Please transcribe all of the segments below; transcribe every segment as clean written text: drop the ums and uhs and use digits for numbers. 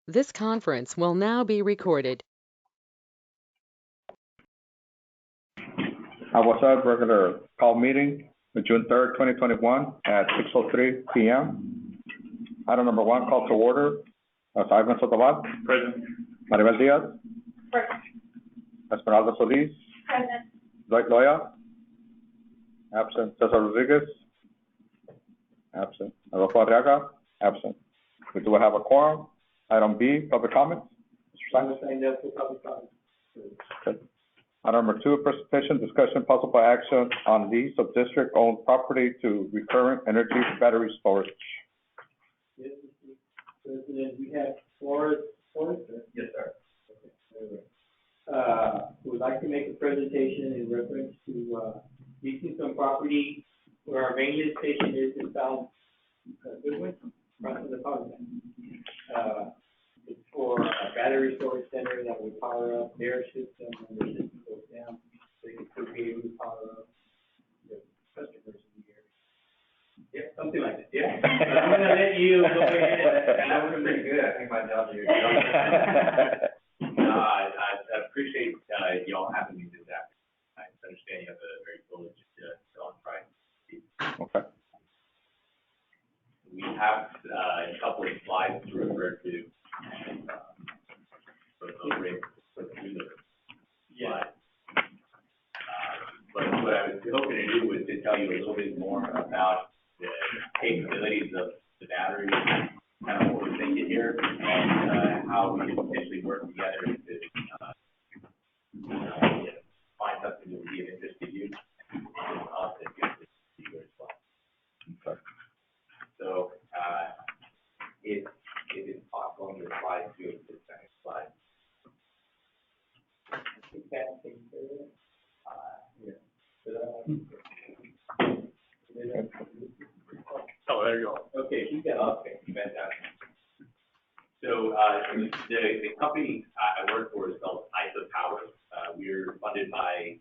This conference will now be recorded. AGUA SUD regular call meeting of June 3rd, 2021 at 6:03 p.m. Item number 1, call to order. Ivan Sotoval. Present. Maribel Diaz. Present. Esmeralda Solis. Present. Dwight Loya. Absent. Cesar Rodriguez. Absent. Adolfo Arriaga. Absent. We do have a quorum. Item B, public comments. Mr. Sines. Okay. Item number 2, presentation, discussion, possible action on lease of district-owned property to recurrent energy battery storage. Yes, Mr. President, we have Forrest. Yes, sir. We would like to make a presentation in reference to leasing some property where our main lift station is in South Goodwin, front of the power plant. It's for a battery storage center that will power up their system when their system goes down. They can still be able to power up the customers in the area. Yeah, something like that. Yeah. I'm gonna let you go ahead. That was pretty good. I think my job here. I appreciate y'all having me this afternoon. I understand you have a very privileged on price. Okay. We have a couple of slides to refer to. But what I was hoping to do was to tell you a little bit more about the capabilities of the battery, kind of what we're thinking here, and how we can potentially work together to find something that would be of interest to you and us and to you as well. Okay. So if it's possible on your slide to the second slide. Oh, there you go. Okay, keep that up. Okay, fantastic. So the company I work for is called ISO Power. We're funded by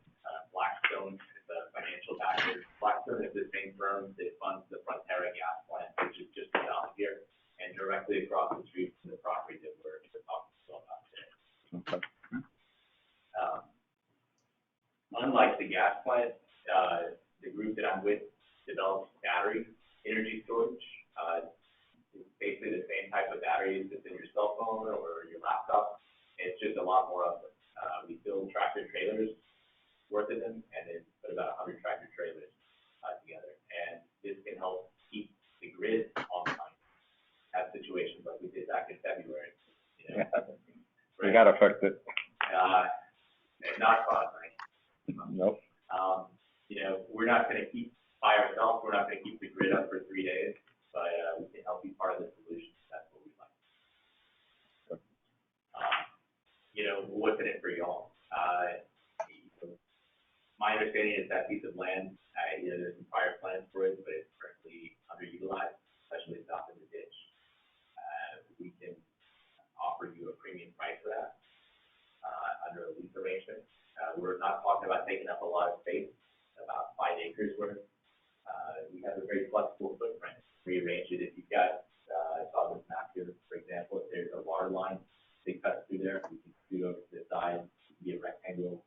Blackstone, it's a financial backer. Blackstone is the same firm that funds the Frontera gas plant, which is just down here and directly across the street from the property that we're talking about today. Okay. Unlike the gas plant, the group that I'm with develops battery energy storage. It's basically the same type of batteries that's in your cell phone or your laptop. It's just a lot more of them. We build tractor trailers worth of them, and then put about 100 tractor trailers together. And this can help keep the grid online. Have situations like we did back in February. You know, We got affected. Not fun, right? Nope. You know, we're not going to keep by ourselves. We're not going to keep the grid up for 3 days, but we can help be part of the solution. That's what we like. You know, what's in it for y'all? My understanding is that piece of land, you know, there's some prior plans for it, but it's currently underutilized, especially south in the ditch. We can offer you a premium price for that under a lease arrangement. We're not talking about taking up a lot of space, about 5 acres worth. We have a very flexible footprint. Rearrange it if you've got, I saw this map here, for example, if there's a water line that cuts through there, we can scoot over to the side, it can be a rectangle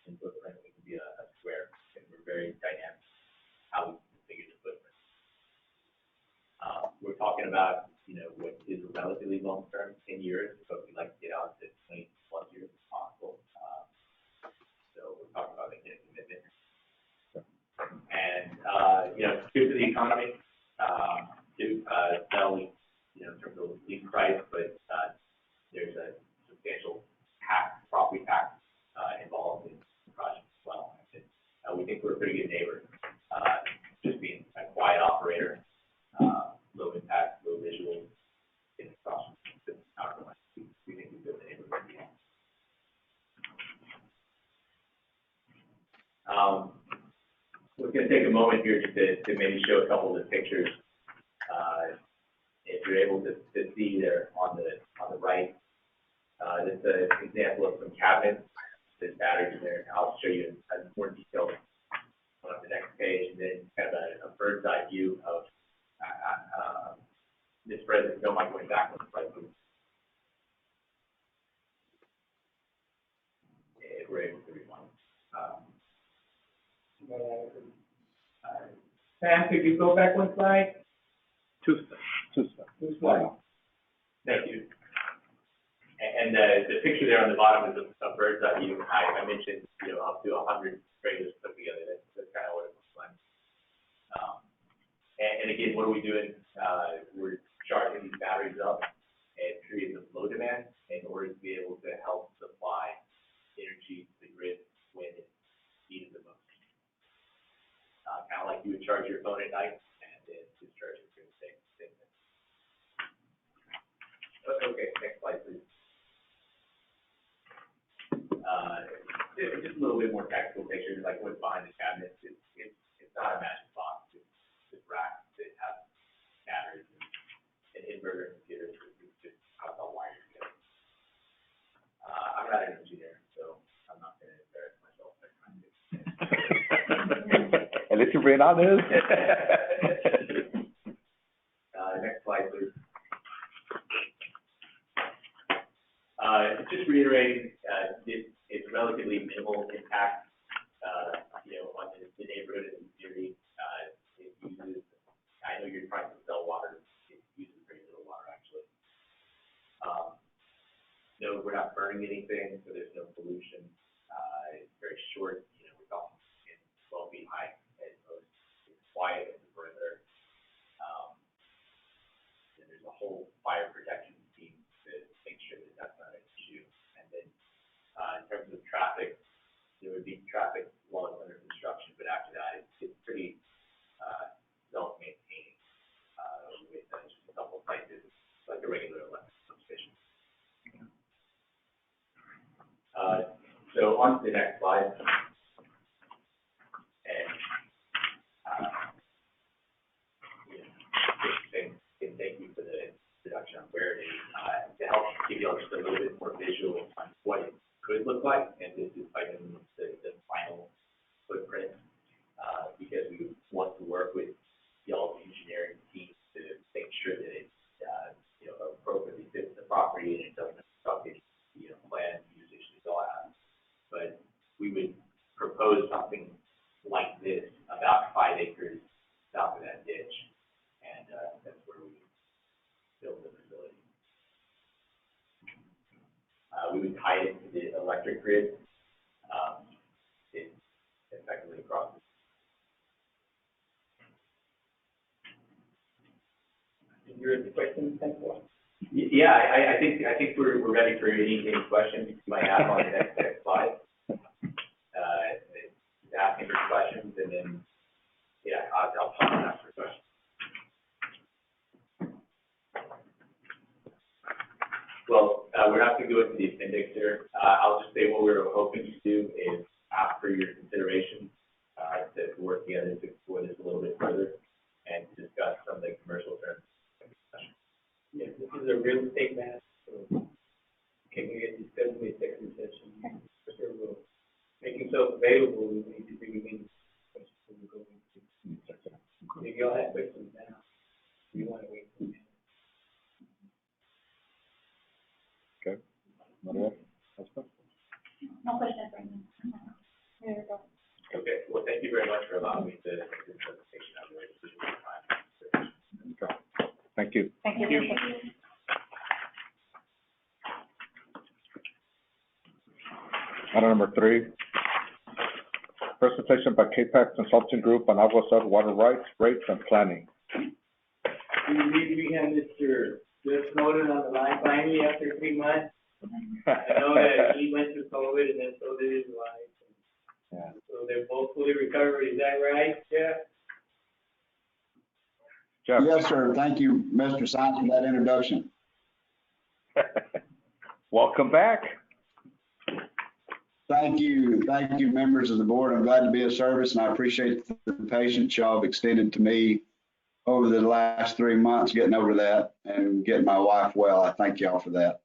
in footprint, it can be a square, and we're very dynamic how we configure the footprint. We're talking about, you know, what is relatively long term, 10 years, but we'd like to get out to 20 plus years if possible. So we're talking about making a commitment. And, you know, good for the economy, not only, you know, in terms of lease price, but there's a substantial property tax involved in the project as well. We think we're a pretty good neighbor, just being a quiet operator, low impact, low visual, in the cross the power line. We think we're a good neighbor. We're going to take a moment here just to maybe show a couple of the pictures. If you're able to see there on the right, this is an example of some cabinets. There's batteries in there. I'll show you in more detail on the next page, and then kind of a bird's eye view of this president. Don't mind going back on the slide, please. Sam, could you go back one slide? Two steps. Two slides. Thank you. And the picture there on the bottom is a bird's eye view. I mentioned, up to 100 trailers put together. That's kind of what it looks like. And again, what are we doing? We're charging these batteries up and creating the flow demand in order to be able to help supply energy to the grid when it's needed the most. Kind of like you would charge your phone at night and then discharge it through the same thing. Okay, next slide, please. Just a little bit more tactical pictures, like what's behind the cabinets. It's not a magic box. It's racks that have batteries and inverter computers. It's just how it's all wired together. I'm not an engineer, so I'm not going to embarrass myself by trying to. At least you're being honest. Next slide, please. Just reiterating, it's relatively minimal impact, on the neighborhood and the community. It uses, I know you're trying to sell water, it uses very little water, actually. No, we're not burning anything, so there's no pollution. It's very short, we're talking 12 feet high at most. It's quiet at the perimeter. And there's a whole fire protection team to make sure that that's not an issue. And then in terms of traffic, there would be traffic while it's under construction, but after that, it's pretty self-maintaining with just a couple of places, like a regular electric substation. So on to the next slide. And thank you for the introduction on where it is. To help give you all just a little bit more visual on what it could look like, and this is like the final footprint, because we want to work with y'all's engineering team to make sure that it appropriately fits the property and it doesn't affect any plan usage that y'all have. But we would propose something like this, about 5 acres south of that ditch, and that's where we would build the facility. We would tie it to the electric grid. It's effectively across. Your questions, thank you. Yeah, I think we're ready for any questions you might have on the next slide. Asking for questions, and then I'll ask for questions. Well, we're not going to go into the appendix here. I'll just say what we were hoping to do is ask for your consideration to work together to explore this a little bit further and to discuss some of the commercial terms. Yes, this is a real estate matter, so can we get discussed in the executive session? For sure, we'll make yourself available. We need to bring you in. If y'all have questions now, you want to wait for me. Okay. No questions right now. There we go. Okay. Well, thank you very much for allowing me to do this presentation. I really appreciate your time. Okay. Thank you. Thank you. Item number 3. Presentation by KPAC Consulting Group on AGUA water rights, rates, and planning. We have Mr. Jeff Snowden on the line finally after 3 months. I know that he went through COVID and then so did his wife. Yeah. So they're both fully recovered. Is that right, Jeff? Jeff. Yes, sir. Thank you, Mr. Sines, for that introduction. Welcome back. Thank you, members of the board. I'm glad to be of service, and I appreciate the patience y'all have extended to me over the last 3 months, getting over that and getting my wife well. I thank y'all for that.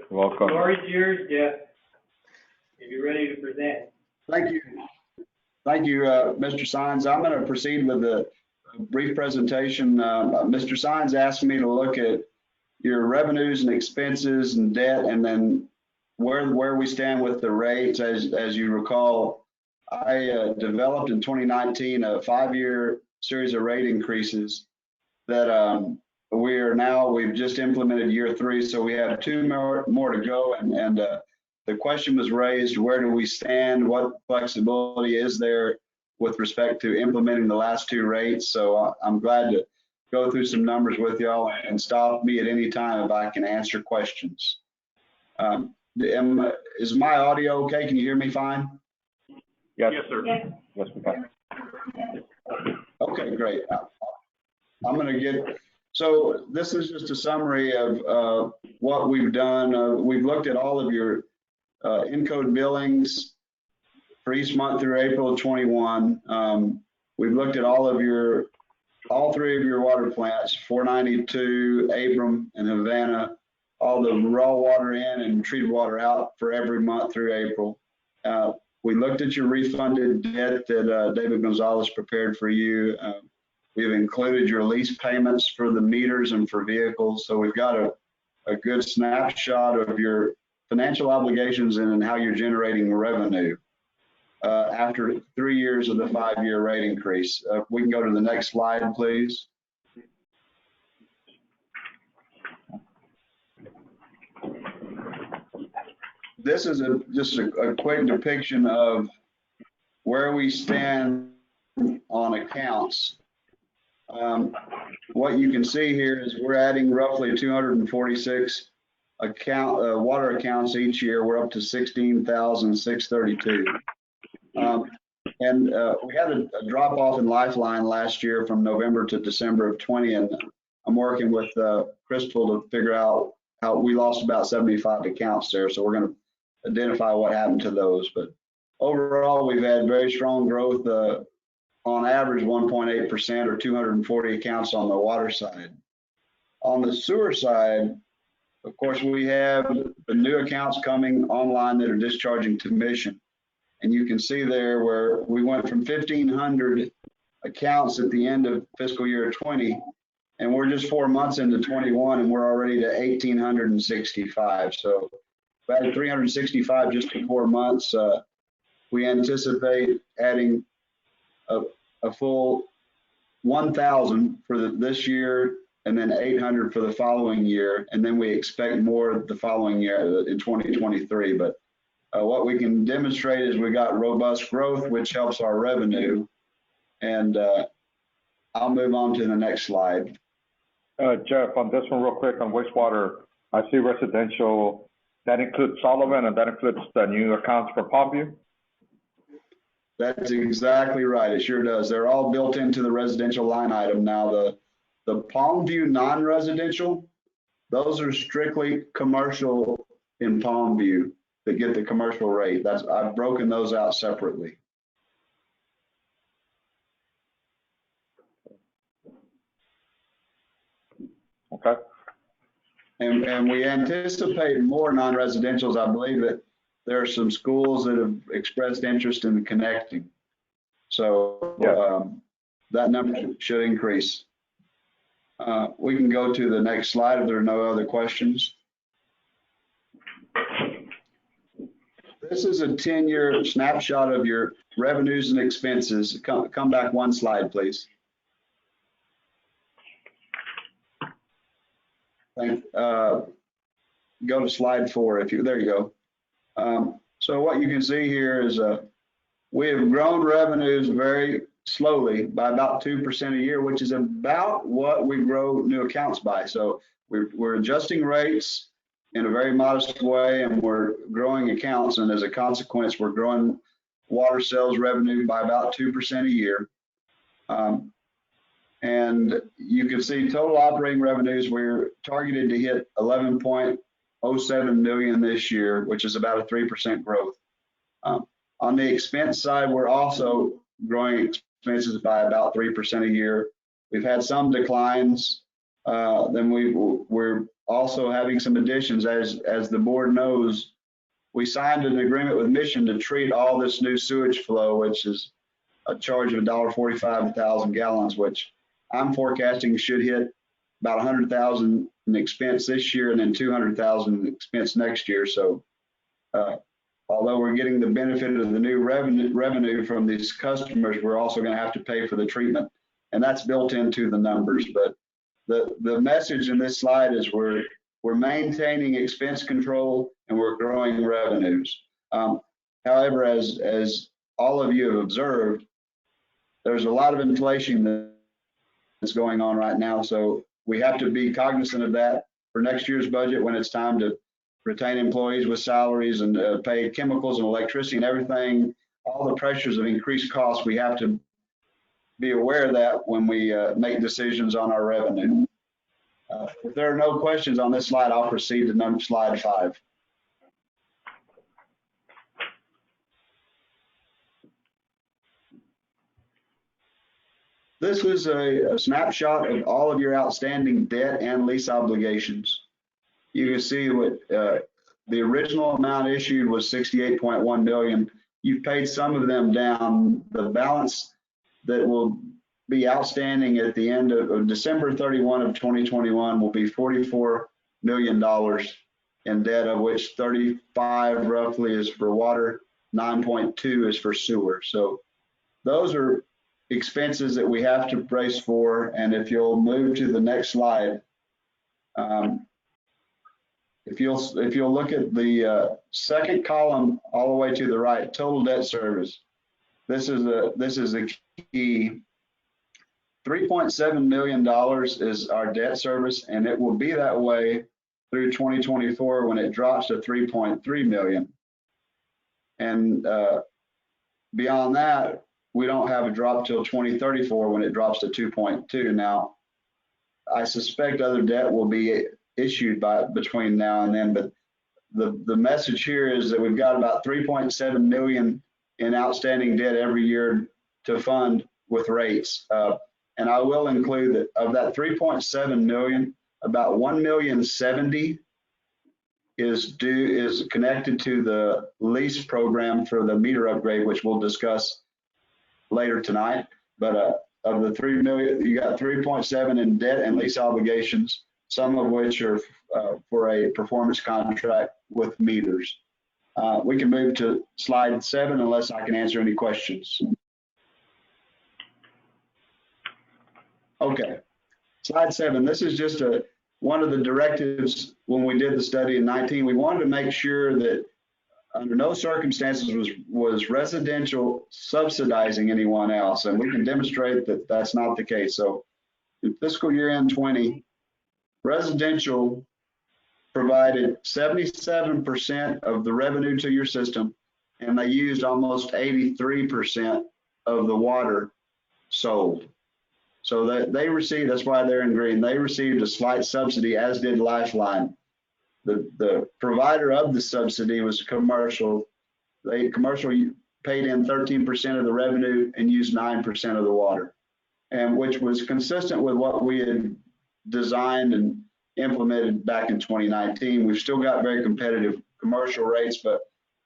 Welcome. The floor is yours, Jeff. If you're ready to present. Thank you. Thank you, Mr. Sines. I'm going to proceed with a brief presentation. Mr. Sines asked me to look at your revenues and expenses and debt, and then where we stand with the rates. As you recall, I developed in 2019 a 5-year series of rate increases that we've just implemented year 3, so we have 2 more to go. And the question was raised, where do we stand? What flexibility is there with respect to implementing the last 2 rates? So I'm glad to go through some numbers with y'all and stop me at any time if I can answer questions. Is my audio okay? Can you hear me fine? Yes. Yes, sir. Yes. Yes, we can. Okay, great. I'm going to get, so this is just a summary of what we've done. We've looked at all of your in-code billings for each month through April of 21. We've looked at all 3 of your water plants, 492, Abram, and Havana, all the raw water in and treated water out for every month through April. We looked at your refunded debt that David Gonzalez prepared for you. We've included your lease payments for the meters and for vehicles. So we've got a good snapshot of your financial obligations and how you're generating revenue after 3 years of the 5-year rate increase. We can go to the next slide, please. This is just a quick depiction of where we stand on accounts. What you can see here is we're adding roughly 246 water accounts each year. We're up to 16,632. And we had a drop off in Lifeline last year from November to December of 20, and I'm working with Crystal to figure out how we lost about 75 accounts there. So we're going to identify what happened to those. But overall, we've had very strong growth, on average 1.8% or 240 accounts on the water side. On the sewer side, of course, we have the new accounts coming online that are discharging to Mission. And you can see there where we went from 1,500 accounts at the end of fiscal year 20, and we're just 4 months into 21, and we're already to 1,865. So we added 365 just in 4 months. We anticipate adding a full 1,000 for this year, and then 800 for the following year, and then we expect more the following year in 2023. But what we can demonstrate is we got robust growth, which helps our revenue. And I'll move on to the next slide. Jeff, on this one real quick on wastewater, I see residential, that includes Sullivan and that includes the new accounts for Palmview? That's exactly right. It sure does. They're all built into the residential line item. Now, the Palmview non-residential, those are strictly commercial in Palmview that get the commercial rate. I've broken those out separately. Okay. And we anticipate more non-residentials. I believe that there are some schools that have expressed interest in connecting. So that number should increase. We can go to the next slide if there are no other questions. This is a 10-year snapshot of your revenues and expenses. Come back one slide, please. Go to slide 4 there you go. So what you can see here is we have grown revenues very slowly by about 2% a year, which is about what we grow new accounts by. So we're adjusting rates in a very modest way, and we're growing accounts, and as a consequence, we're growing water sales revenue by about 2% a year. And you can see total operating revenues, we're targeted to hit 11.07 million this year, which is about a 3% growth. On the expense side, we're also growing expenses by about 3% a year. We've had some declines. Then we're also having some additions. As the board knows, we signed an agreement with Mission to treat all this new sewage flow, which is a charge of $1.45 a 1,000 gallons, which I'm forecasting should hit about 100,000 in expense this year and then 200,000 in expense next year. So although we're getting the benefit of the new revenue from these customers, we're also going to have to pay for the treatment, and that's built into the numbers. But the message in this slide is we're maintaining expense control and we're growing revenues. However, as all of you have observed, there's a lot of inflation that's going on right now, so we have to be cognizant of that for next year's budget when it's time to retain employees with salaries and pay chemicals and electricity and everything, all the pressures of increased costs. We have to be aware of that when we make decisions on our revenue. If there are no questions on this slide, I'll proceed to slide 5. This is a snapshot of all of your outstanding debt and lease obligations. You can see what the original amount issued was $68.1 million. You've paid some of them down. The balance that will be outstanding at the end of December 31 of 2021 will be $44 million in debt, of which 35 roughly is for water, 9.2 is for sewer. So those are expenses that we have to brace for. And if you'll move to the next slide, if you'll look at the second column all the way to the right, total debt service. This is a key. $3.7 million is our debt service, and it will be that way through 2024 when it drops to 3.3 million. And beyond that, we don't have a drop till 2034 when it drops to 2.2. Now, I suspect other debt will be issued between now and then, but the message here is that we've got about 3.7 million in outstanding debt every year to fund with rates. And I will include that of that 3.7 million, about 1,070,000 is connected to the lease program for the meter upgrade, which we'll discuss later tonight. But of the 3 million, you got 3.7 in debt and lease obligations, some of which are for a performance contract with meters. We can move to slide 7 unless I can answer any questions. Okay, slide 7. This is just one of the directives when we did the study in 19. We wanted to make sure that under no circumstances was residential subsidizing anyone else, and we can demonstrate that that's not the case. So in fiscal year end 20, residential provided 77% of the revenue to your system, and they used almost 83% of the water sold. So that they received, that's why they're in green, they received a slight subsidy, as did Lifeline. The provider of the subsidy was commercial. Commercial paid in 13% of the revenue and used 9% of the water, and which was consistent with what we had designed and implemented back in 2019. We've still got very competitive commercial rates, but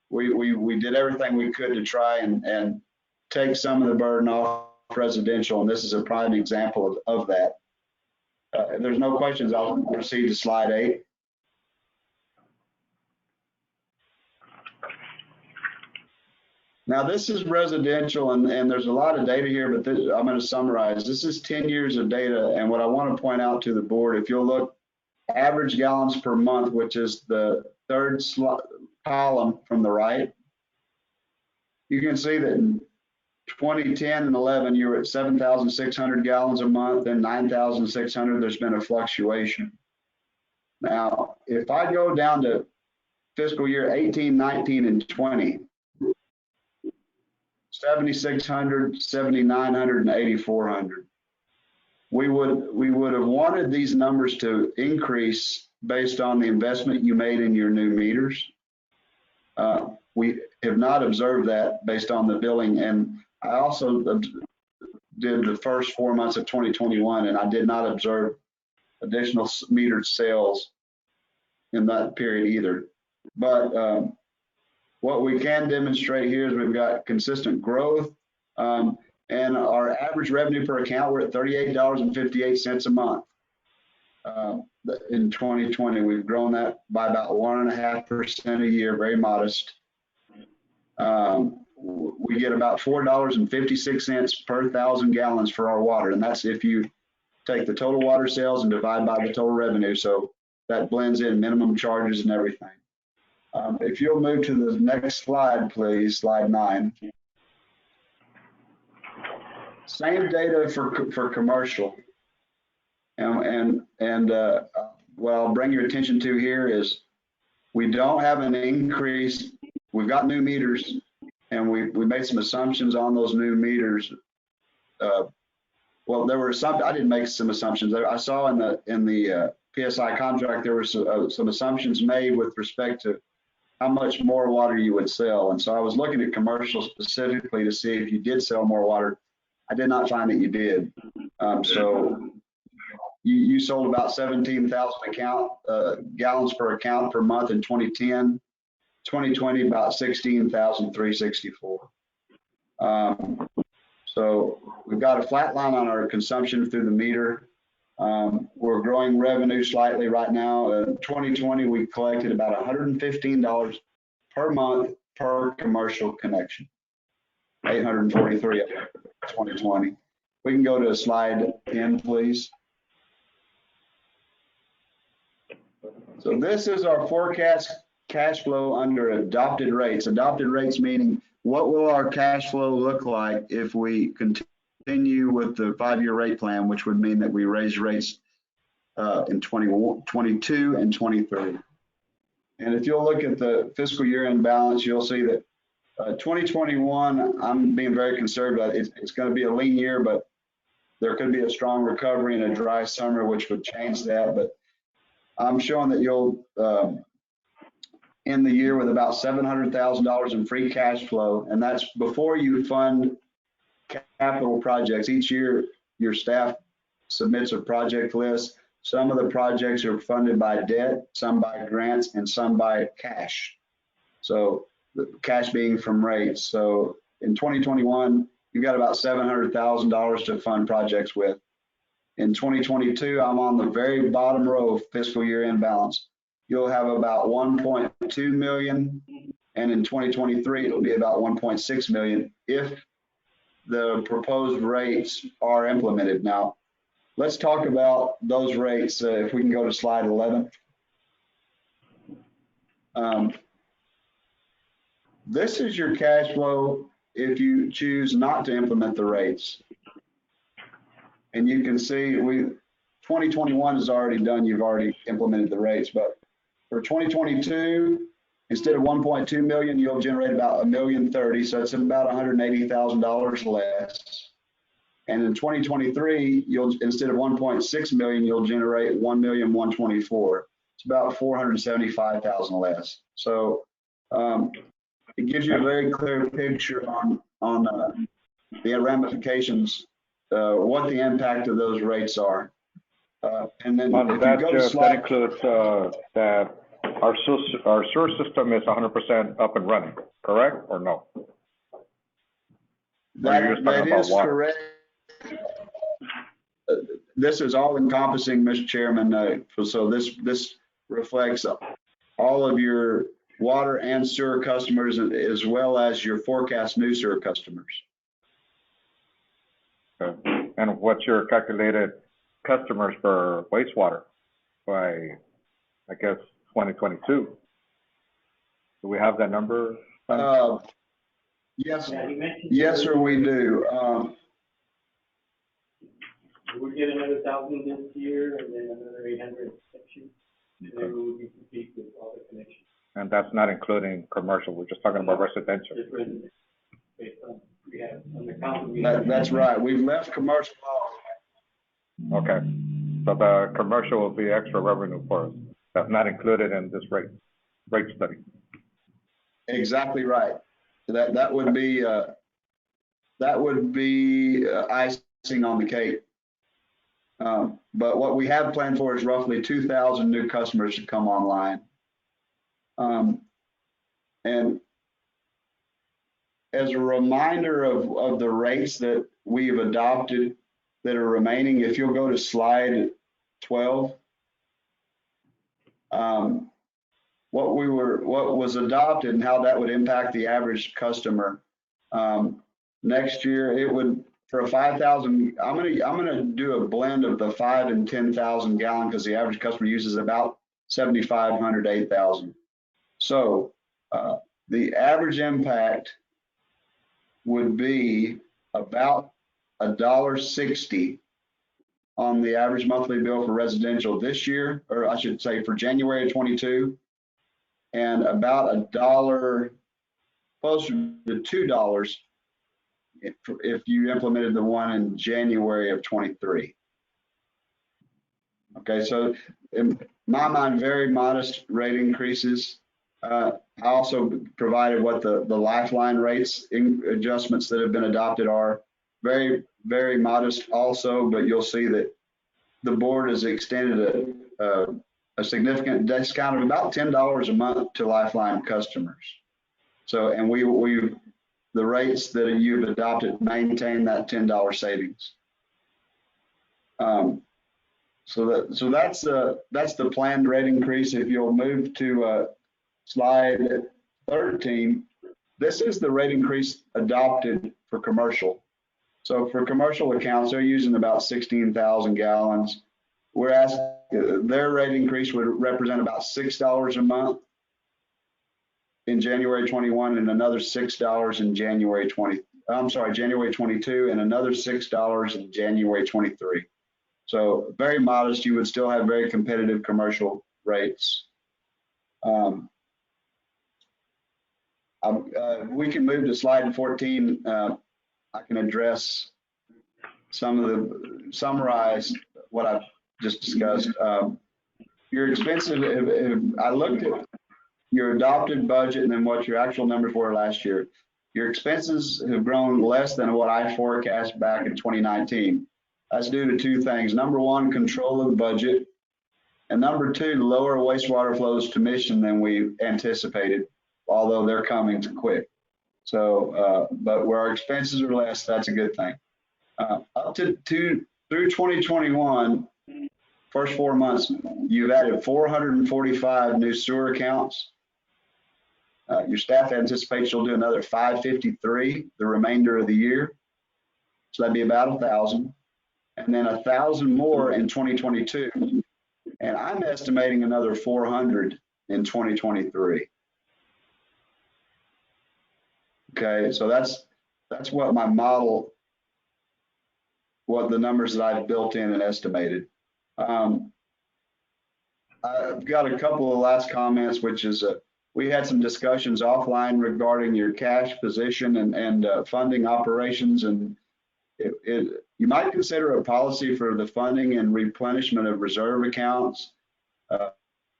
we did everything we could to try and take some of the burden off residential, and this is a prime example of that. If there's no questions, I'll proceed to slide 8. Now this is residential, and there's a lot of data here, but I'm going to summarize. This is 10 years of data, and what I want to point out to the board, if you'll look, average gallons per month, which is the third column from the right, you can see that in 2010 and 11, you were at 7,600 gallons a month, then 9,600. There's been a fluctuation. Now, if I go down to fiscal year 18, 19, and 20, 7,600, 7,900, and 8,400. We would have wanted these numbers to increase based on the investment you made in your new meters. We have not observed that based on the billing, and I also did the first 4 months of 2021, and I did not observe additional metered sales in that period either. But what we can demonstrate here is we've got consistent growth, and our average revenue per account, we're at $38.58 a month. In 2020, we've grown that by about 1.5% a year, very modest. We get about $4.56 per 1,000 gallons for our water. And that's if you take the total water sales and divide by the total revenue. So that blends in minimum charges and everything. If you'll move to the next slide, please, slide 9. Same data for commercial. And what I'll bring your attention to here is we don't have an increase. We've got new meters, and we made some assumptions on those new meters. Well, there were some, I didn't make some assumptions. I saw in the PSI contract, there were some assumptions made with respect to how much more water you would sell. And so I was looking at commercial specifically to see if you did sell more water. I did not find that you did. So you sold about 17,000 gallons per account per month in 2010. 2020, about 16,364. So we've got a flat line on our consumption through the meter. We're growing revenue slightly right now. 2020, we collected about $115 per month per commercial connection. 843 of 2020. We can go to slide 10, please. So this is our forecast cash flow under adopted rates. Adopted rates meaning what will our cash flow look like if we continue with the 5-year rate plan, which would mean that we raise rates in 2022 and 23. And if you'll look at the fiscal year end balance, you'll see that 2021, I'm being very conservative. It's going to be a lean year, but there could be a strong recovery in a dry summer, which would change that. But I'm showing that you'll end the year with about $700,000 in free cash flow, and that's before you fund capital projects. Each year, your staff submits a project list. Some of the projects are funded by debt, some by grants, and some by cash. So the cash being from rates. So in 2021, you've got about $700,000 to fund projects with. In 2022, I'm on the very bottom row of fiscal year end balance. You'll have about 1.2 million, and in 2023, it'll be about 1.6 million if the proposed rates are implemented. Now, let's talk about those rates. If we can go to slide 11. This is your cash flow if you choose not to implement the rates. And you can see 2021 is already done. You've already implemented the rates, but for 2022, instead of 1.2 million, you'll generate about $1,030,000. So it's about $180,000 less. And in 2023, instead of 1.6 million, you'll generate 1,124,000. It's about 475,000 less. So it gives you a very clear picture on the ramifications, what the impact of those rates are. And then if you go to slide, that includes that our sewer system is 100% up and running, correct or no? That is correct. This is all encompassing, Mr. Chairman. So this reflects all of your water and sewer customers, as well as your forecast new sewer customers. Okay. And what's your calculated customers for wastewater by, I guess, 2022? Do we have that number? Yes, Yeah, you mentioned. yes, sir, we do. We'll get another 1,000 this year and then another 800 next year. And then we'll be complete with all the connections. And that's not including commercial. We're just talking about residential. Just residential, based on, we have, on the county. That's right. We've left commercial off. Okay. So the commercial will be extra revenue for us. That's not included in this rate study. Exactly right. That would be icing on the cake. But what we have planned for is roughly 2,000 new customers to come online. And as a reminder of the rates that we've adopted that are remaining, if you'll go to slide 12, what was adopted and how that would impact the average customer. Next year, it would, for a 5,000, I'm gonna do a blend of the 5 and 10,000 gallon because the average customer uses about 7,500 to 8,000. So the average impact would be about $1.60 on the average monthly bill for residential this year, or I should say for January of 22, and about $1, closer to $2 if you implemented the one in January of 23. Okay, so in my mind, very modest rate increases. I also provided what the lifeline rates adjustments that have been adopted are. Very, very modest also, but you'll see that the board has extended a significant discount of about $10 a month to lifeline customers. So, and the rates that you've adopted maintain that $10 savings. So that's the planned rate increase. If you'll move to slide 13, this is the rate increase adopted for commercial. So for commercial accounts, they're using about 16,000 gallons. Whereas their rate increase would represent about $6 a month in January 21 and another $6 in January 22 and another $6 in January 23. So very modest. You would still have very competitive commercial rates. We can move to slide 14. I can address summarize what I've just discussed. Your expenses, I looked at your adopted budget and then what your actual numbers were last year. Your expenses have grown less than what I forecast back in 2019. That's due to two things. Number one, control of the budget. And number two, lower wastewater flows to Mission than we anticipated, although they're coming quick. So, but where our expenses are less, that's a good thing. Up to through 2021, first 4 months, you've added 445 new sewer accounts. Your staff anticipates you'll do another 553 the remainder of the year. So that'd be about 1,000. And then 1,000 more in 2022. And I'm estimating another 400 in 2023. Okay, so that's what my model, what the numbers that I've built in and estimated. I've got a couple of last comments, which is we had some discussions offline regarding your cash position and funding operations, and you might consider a policy for the funding and replenishment of reserve accounts.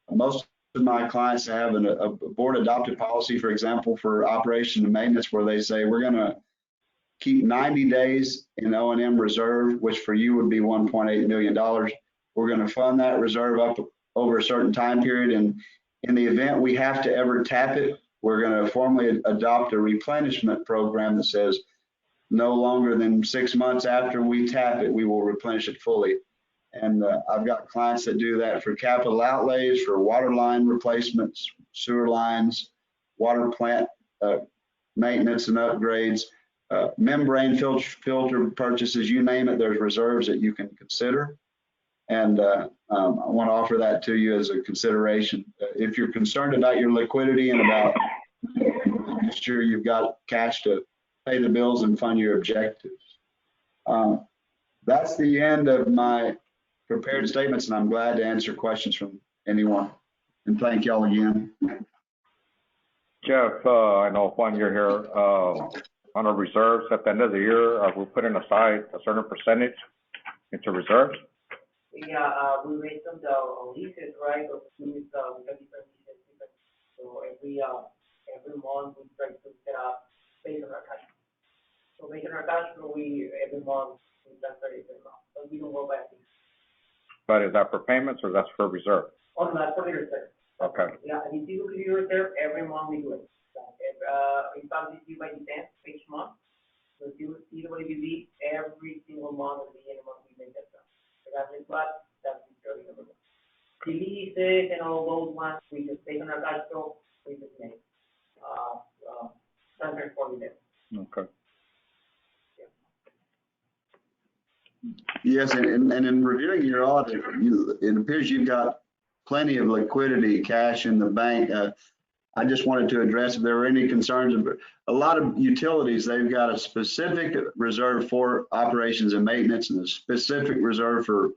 Most of my clients have a board adopted policy, for example, for operation and maintenance, where they say we're going to keep 90 days in O&M reserve, which for you would be $1.8 million. We're going to fund that reserve up over a certain time period, and in the event we have to ever tap it, we're going to formally adopt a replenishment program that says no longer than 6 months after we tap it, we will replenish it fully. And I've got clients that do that for capital outlays, for water line replacements, sewer lines, water plant maintenance and upgrades, membrane filter purchases, you name it, there's reserves that you can consider. And I want to offer that to you as a consideration. If you're concerned about your liquidity and about making sure you've got cash to pay the bills and fund your objectives. That's the end of my prepared statements, and I'm glad to answer questions from anyone. And thank y'all again. Jeff, I know Juan, you're here. On our reserves at the end of the year, we're putting aside a certain percentage into reserves. Yeah, we made some leases, right? Of leases, we have different leases. So every month we try to set up based on our cash. So based on our cash flow, every month we transfer it every month, but we don't go by lease. But is that for payments or that's for reserve? Oh, no, that's for the reserve. Okay. Yeah, and if you look at your reserve, every month we do it. In fact, it's due by the 10th each month. So if you CWB, every single month at the end of the month we make that transfer. That's what, that's the story number one. leases and all those ones, we just take on our cash flow, we just make, transfer for them. Okay. Yes, and in reviewing your audit, it appears you've got plenty of liquidity, cash in the bank. I just wanted to address if there were any concerns. A lot of utilities, they've got a specific reserve for operations and maintenance and a specific reserve for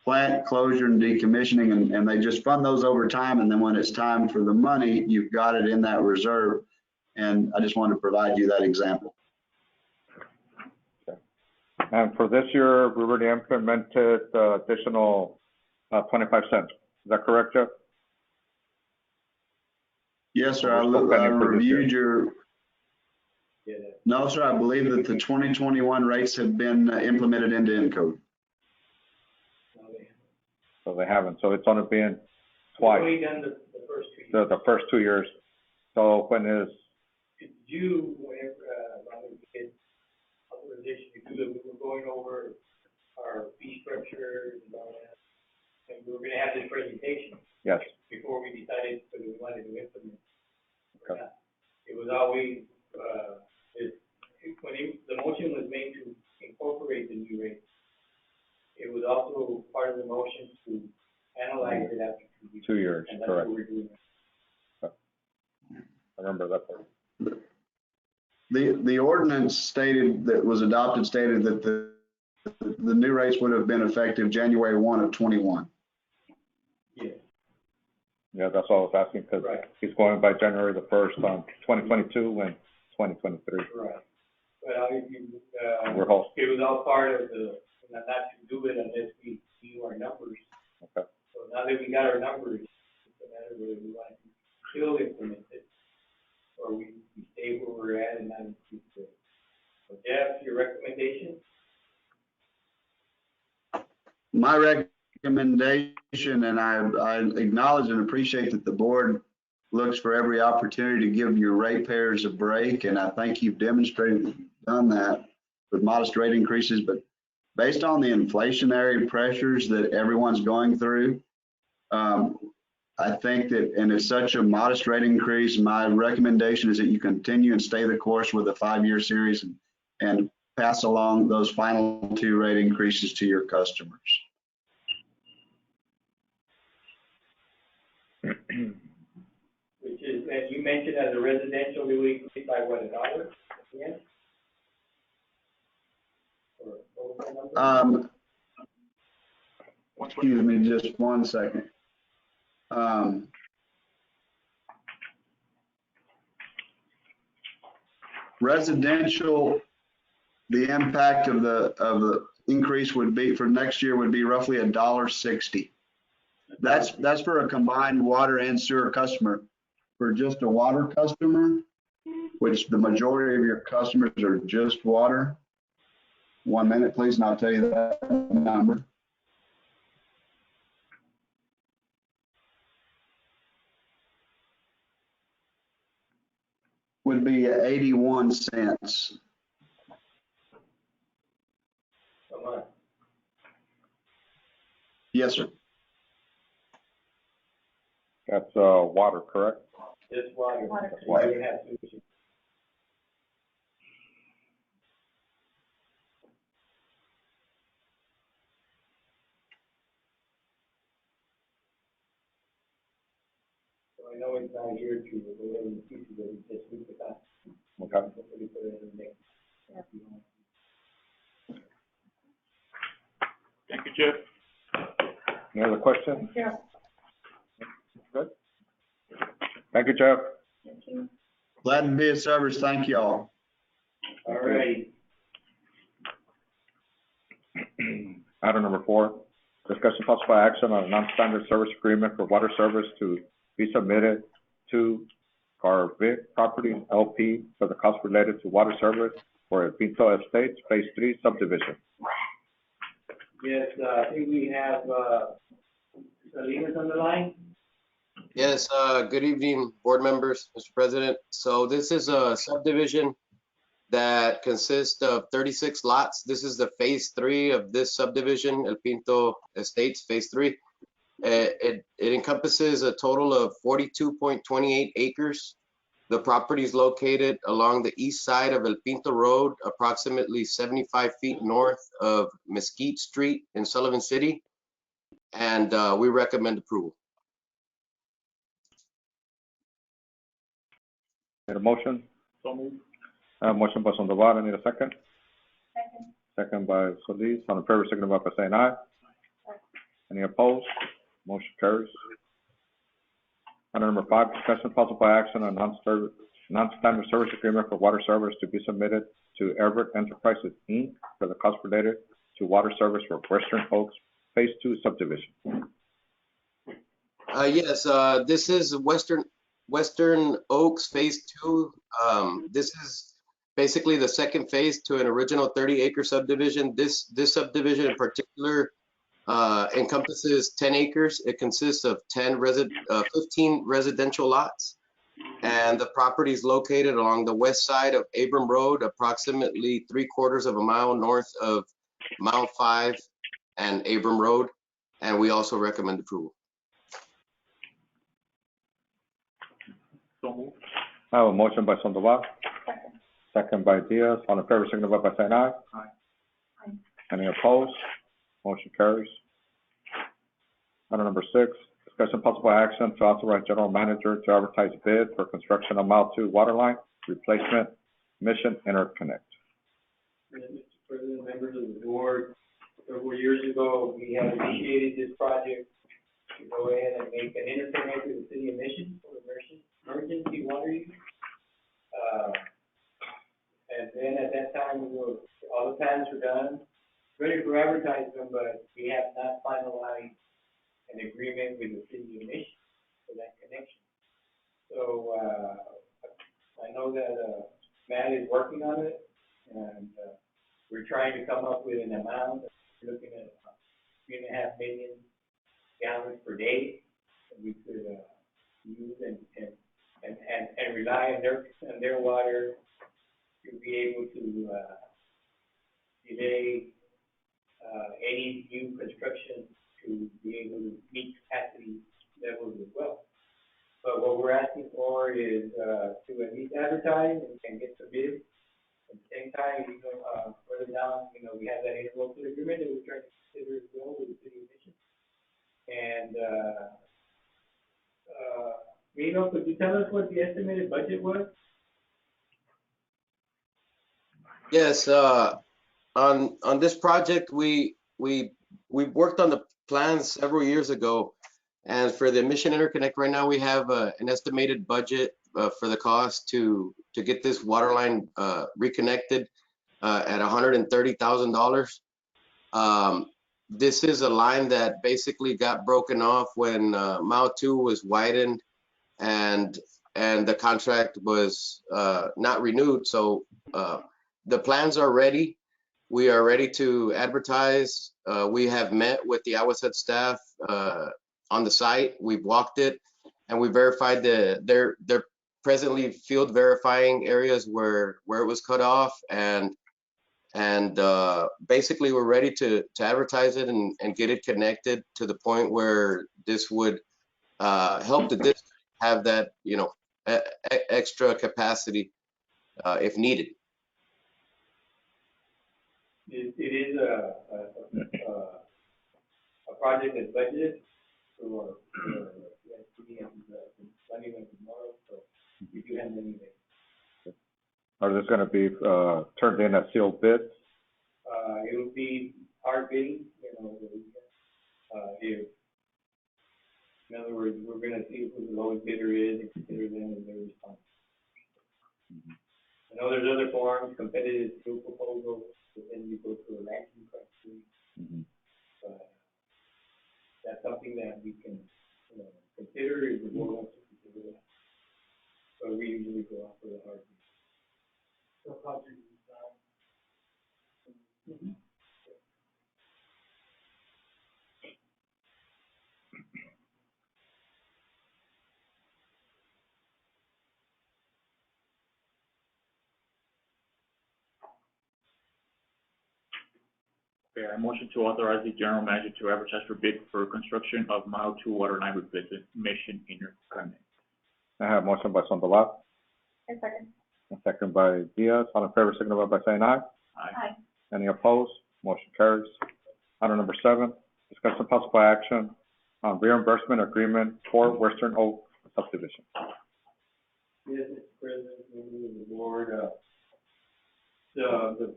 plant closure and decommissioning, and they just fund those over time. And then when it's time for the money, you've got it in that reserve. And I just wanted to provide you that example. And for this year, we already implemented the additional 25 cents. Is that correct, Jeff? Yes, sir. I We're still pending for this reviewed year. No, sir. I believe that the 2021 rates have been implemented into Encode. So they haven't. So it's only been twice. We've only done the first 2 years. The first 2 years. So when is, It's due whenever, we get authorization to do it. We were going over our fee structure and all that. And we were gonna have this presentation yes, before we decided whether we wanted to implement. Okay. It was always, the motion was made to incorporate the new rate. It was also part of the motion to analyze it after 2 years. 2 years, And that's correct. what we're doing. I remember that part. The ordinance stated that was adopted stated that the new rates would have been effective January 1 of 21. Yes. Yeah, that's all I was asking because Right. he's going by January the 1st on 2022 and 2023. Right. Well, We're all, it was all part of the, not to do it unless we knew our numbers. okay. So now that we got our numbers, it's a matter of whether we want to still implement it or we stay where we're at and not increase it. So Jeff, your recommendation? My recommendation, and I acknowledge and appreciate that the board looks for every opportunity to give your ratepayers a break, and I think you've demonstrated that you've done that with modest rate increases, but based on the inflationary pressures that everyone's going through, I think that, and it's such a modest rate increase, my recommendation is that you continue and stay the course with a 5-year series and pass along those final 2 rate increases to your customers. Which is, as you mentioned, as a residential, we would increase by what, $1? Yes? Excuse me, just 1 second. Residential, the impact of the increase would be for next year would be roughly $1.60. That's for a combined water and sewer customer. For just a water customer, which the majority of your customers are just water. 1 minute, please, and I'll tell you that number. Would be 81 cents. A month. Yes, sir. That's water, correct? Just water. Water. We don't have sewage. So I know it's not here to go ahead and increase it, but it's just with the cost. Okay. Hopefully put it in the next. Thank you, Jeff. Any other questions? Yeah. Good. Thank you, Jeff. Thank you. Glad to be of service. Thank y'all. All right. Item number 4, discussion possible action on a non-standard service agreement for water service to be submitted to Cuevitas Properties LP for the cost related to water service for El Pinto Estates Phase 3 subdivision. Yes, I think we have, Salinas on the line. Yes, good evening, board members, Mr. President. So this is a subdivision that consists of 36 lots. This is the phase 3 of this subdivision, El Pinto Estates, phase 3. It encompasses a total of 42.28 acres. The property is located along the east side of El Pinto Road, approximately 75 feet north of Mesquite Street in Sullivan City, and we recommend approval. Need a motion? So moved. Motion by Sandoval, I need a second. Second. Second by Solis. All in favor, signify by saying aye. Any opposed? Motion carries. Item number 5, discussion possible action on non-standard service agreement for water service to be submitted to Everett Enterprises, Inc. for the cost related to water service for Western Oaks Phase 2 subdivision. Yes, this is Western Oaks Phase 2. This is basically the second phase to an original 30-acre subdivision. This subdivision in particular encompasses 10 acres. It consists of 15 residential lots, and the property is located along the west side of Abram Road, approximately 3/4 of a mile north of Mile 5 and Abram Road, and we also recommend approval. So moved. I have a motion by Sandoval, Second. second by Diaz. All in favor, signify by saying aye. Aye. Any opposed? Motion carries. Item number 6, discussion possible action to authorize general manager to advertise bid for construction of Mile 2 water line replacement mission interconnect. Mr. President, members of the board, several years ago, we had initiated this project to go ahead and make an interconnect with the city of Mission for emergency water use. And then at that time, all the plans were done, ready for advertisement, but we have not finalized an agreement with the city of Mission for that connection. So, I know that, Matt is working on it, and, we're trying to come up with an amount. We're looking at 3.5 million gallons per day that we could, use and rely on their water to be able to, delay, any new construction to be able to meet capacity levels as well. But what we're asking for is, to at least advertise and get the bid. At the same time, further down, we have that interlocal agreement that we're trying to consider as well with the city of Mission. And, Reno, could you tell us what the estimated budget was? Yes, on this project, we worked on the plans several years ago, and for the Mission Interconnect right now, we have an estimated budget for the cost to get this water line reconnected at $130,000. This is a line that basically got broken off when Mile 2 was widened, and the contract was not renewed. So the plans are ready. We are ready to advertise. We have met with the AGUA staff on the site. We've walked it, and we verified they're presently field verifying areas where it was cut off, and basically we're ready to advertise it and get it connected to the point where this would help the district have that extra capacity if needed. It is a project that's budgeted for funding and tomorrow, so we do have many things. Are this going to be turned in as sealed bids? It will be hard bidding, if, in other words, we're gonna see who the lowest bidder is and consider them as their response. I know there's other forms, competitive field proposals, but then you go through a ranking criteria. But that's something that we can, consider if the board wants to consider that. So we usually go out for the hard bid. So project is done. Okay, I motion to authorize the general manager to advertise for bid for construction of mile 2 water line replacement mission interconnect. I have a motion by Sandoval, A second. and second by Diaz. All in favor, signify by saying aye. Aye. Any opposed? Motion carries. Item number 7, discuss the possible action on reimbursement agreement for Western Oak subdivision. Yes, Mr. President, members of the board, the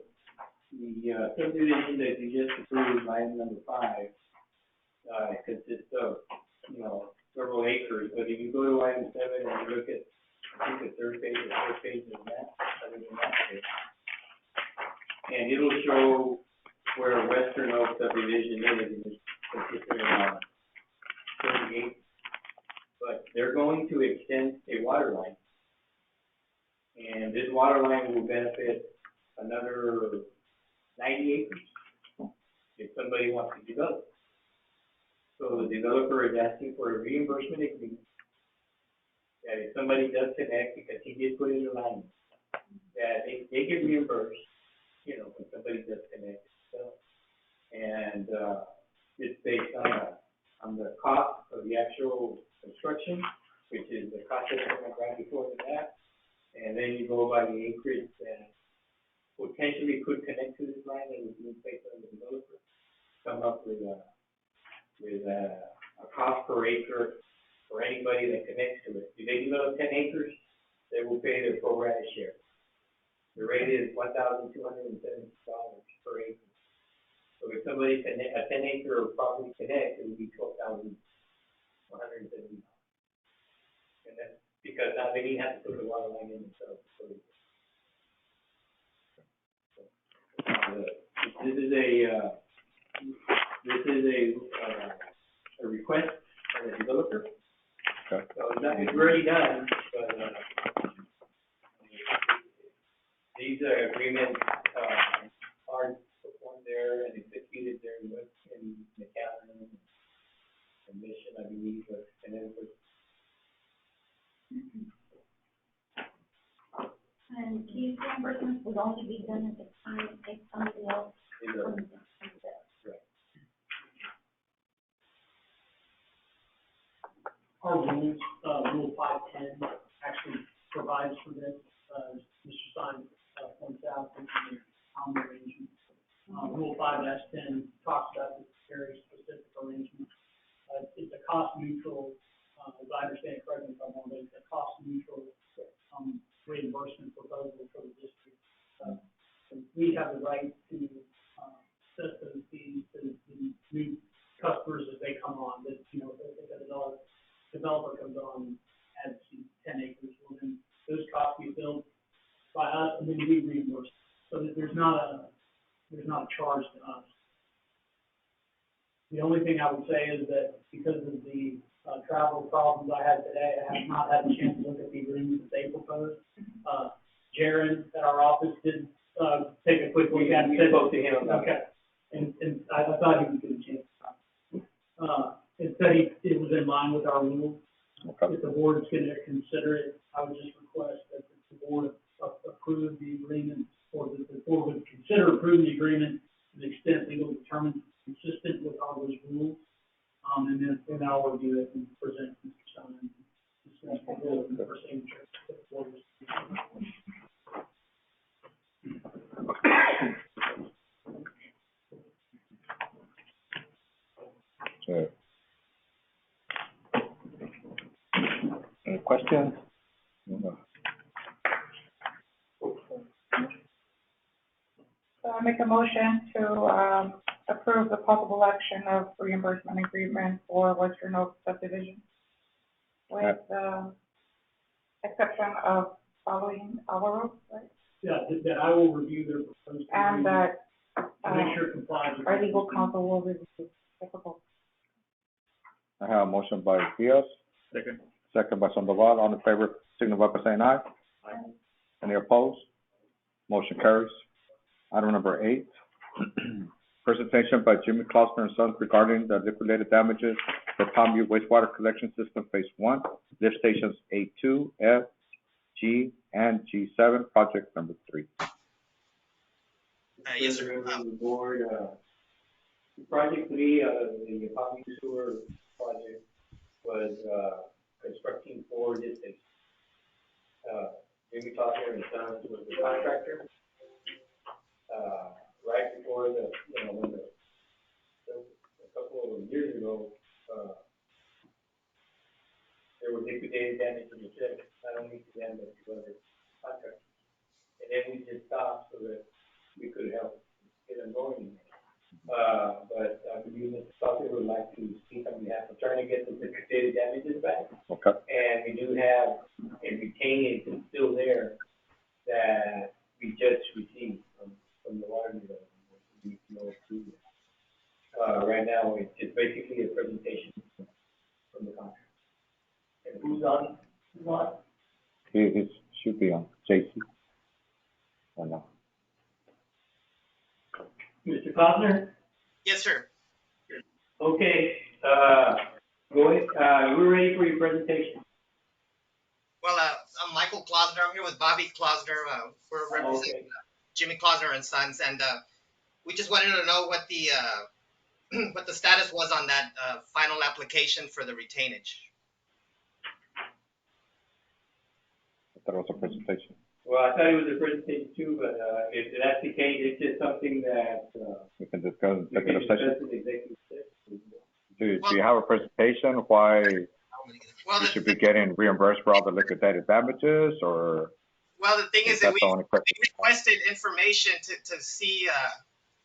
subdivision that you just approved, item number 5, consists of, several acres, but if you go to item 7 and you look at, I think the third page or fourth page of that, other than that page, and it'll show where Western Oak subdivision is in this particular, 38, but they're going to extend a water line. And this water line will benefit another 90 acres if somebody wants to develop. So the developer is asking for a reimbursement agreement that if somebody does connect, because he did put in the line, that they get reimbursed, when somebody does connect. So, and it's based on the cost of the actual construction, which is the cost estimate right before that. And then you go by the acreage that potentially could connect to this line that was being placed on the developer, come up with a cost per acre for anybody that connects to it. If they develop 10 acres, they will pay their pro rata share. The rate is $1,270 per acre. So if somebody a 10-acre property connects, it would be $12,170. And that's because now they didn't have to put the water line in themselves. This is a request from the developer. Okay. So it's already done, but these agreements are performed there and executed there in McAllen and Mission, I believe, and then And these reimbursements would only be done at the time if somebody else comes in. Our rules, Rule 510 actually provides for this, as Mr. Stein points out, in the common arrangement. Rule 5-10 talks about this very specific arrangement. It's a cost neutral, as I understand it, correct me if I'm wrong, but it's a cost neutral reimbursement proposal for the district. And we have the right to set those fees to the new customers as they come on. That, if a developer comes on and adds 10 acres, well, then those costs be billed by us, and then we reimburse. So that there's not a charge to us. The only thing I would say is that because of the travel problems I had today, I have not had a chance to look at the agreement that they proposed. Jaron at our office did take a quick look at it. We spoke to him. Okay. And I thought he would get a chance. It said it was in line with our rules. Okay. If the board is going to consider it, I would just request that the board approve the agreement, or that the board would consider approving the agreement to the extent legal determines consistent with all those rules. And then I'll review it and present to Mr. Stein. Discuss the rules and for signature. Okay. Any questions? So I make a motion to approve the possible action of reimbursement agreement for Western Oak subdivision with the exception of following our rules, right? Yeah, that I will review their proposed And agreement that to make sure it complies with. our legal counsel will review. Typical. I have a motion by Diaz, second by Sandoval. All in favor, signify by saying aye. Aye. Any opposed? Motion carries. Item number 8, presentation by Jimmy Klausner and Sons regarding the liquidated damages for Palmview wastewater collection system phase 1, lift stations A2, F, G, and G7, project number 3. Yes, sir. The board, Project 3 of the Palmview Sewer project was, constructing 4 districts. Jimmy Talker and Sons was the contractor. Right before the, when a couple of years ago, there was liquidated damage in the ship, not only to them, but to other contractors. And then we just stopped so that we could help get them going. But I believe Mr. Talker would like to speak on behalf of trying to get the liquidated damages back. Okay. And we do have a retainage that's still there that we just received from the water department. Right now, it's just basically a presentation from the contract. And who's on? Who's on? It should be on JC. Or no? Mr. Cosner? Yes, sir. Okay, go ahead, we're ready for your presentation. Well, I'm Michael Klausner. I'm here with Bobby Klausner. We're representing Jimmy Klausner and Sons, and we just wanted to know what the what the status was on that final application for the retainage. I thought it was a presentation. Well, I thought it was a presentation too, but if that's the case, it's just something that We can discuss in we can executive session. discuss in executive session. Do you have a presentation why Well, we should be getting reimbursed for all the liquidated damages, or the thing is that we requested information to see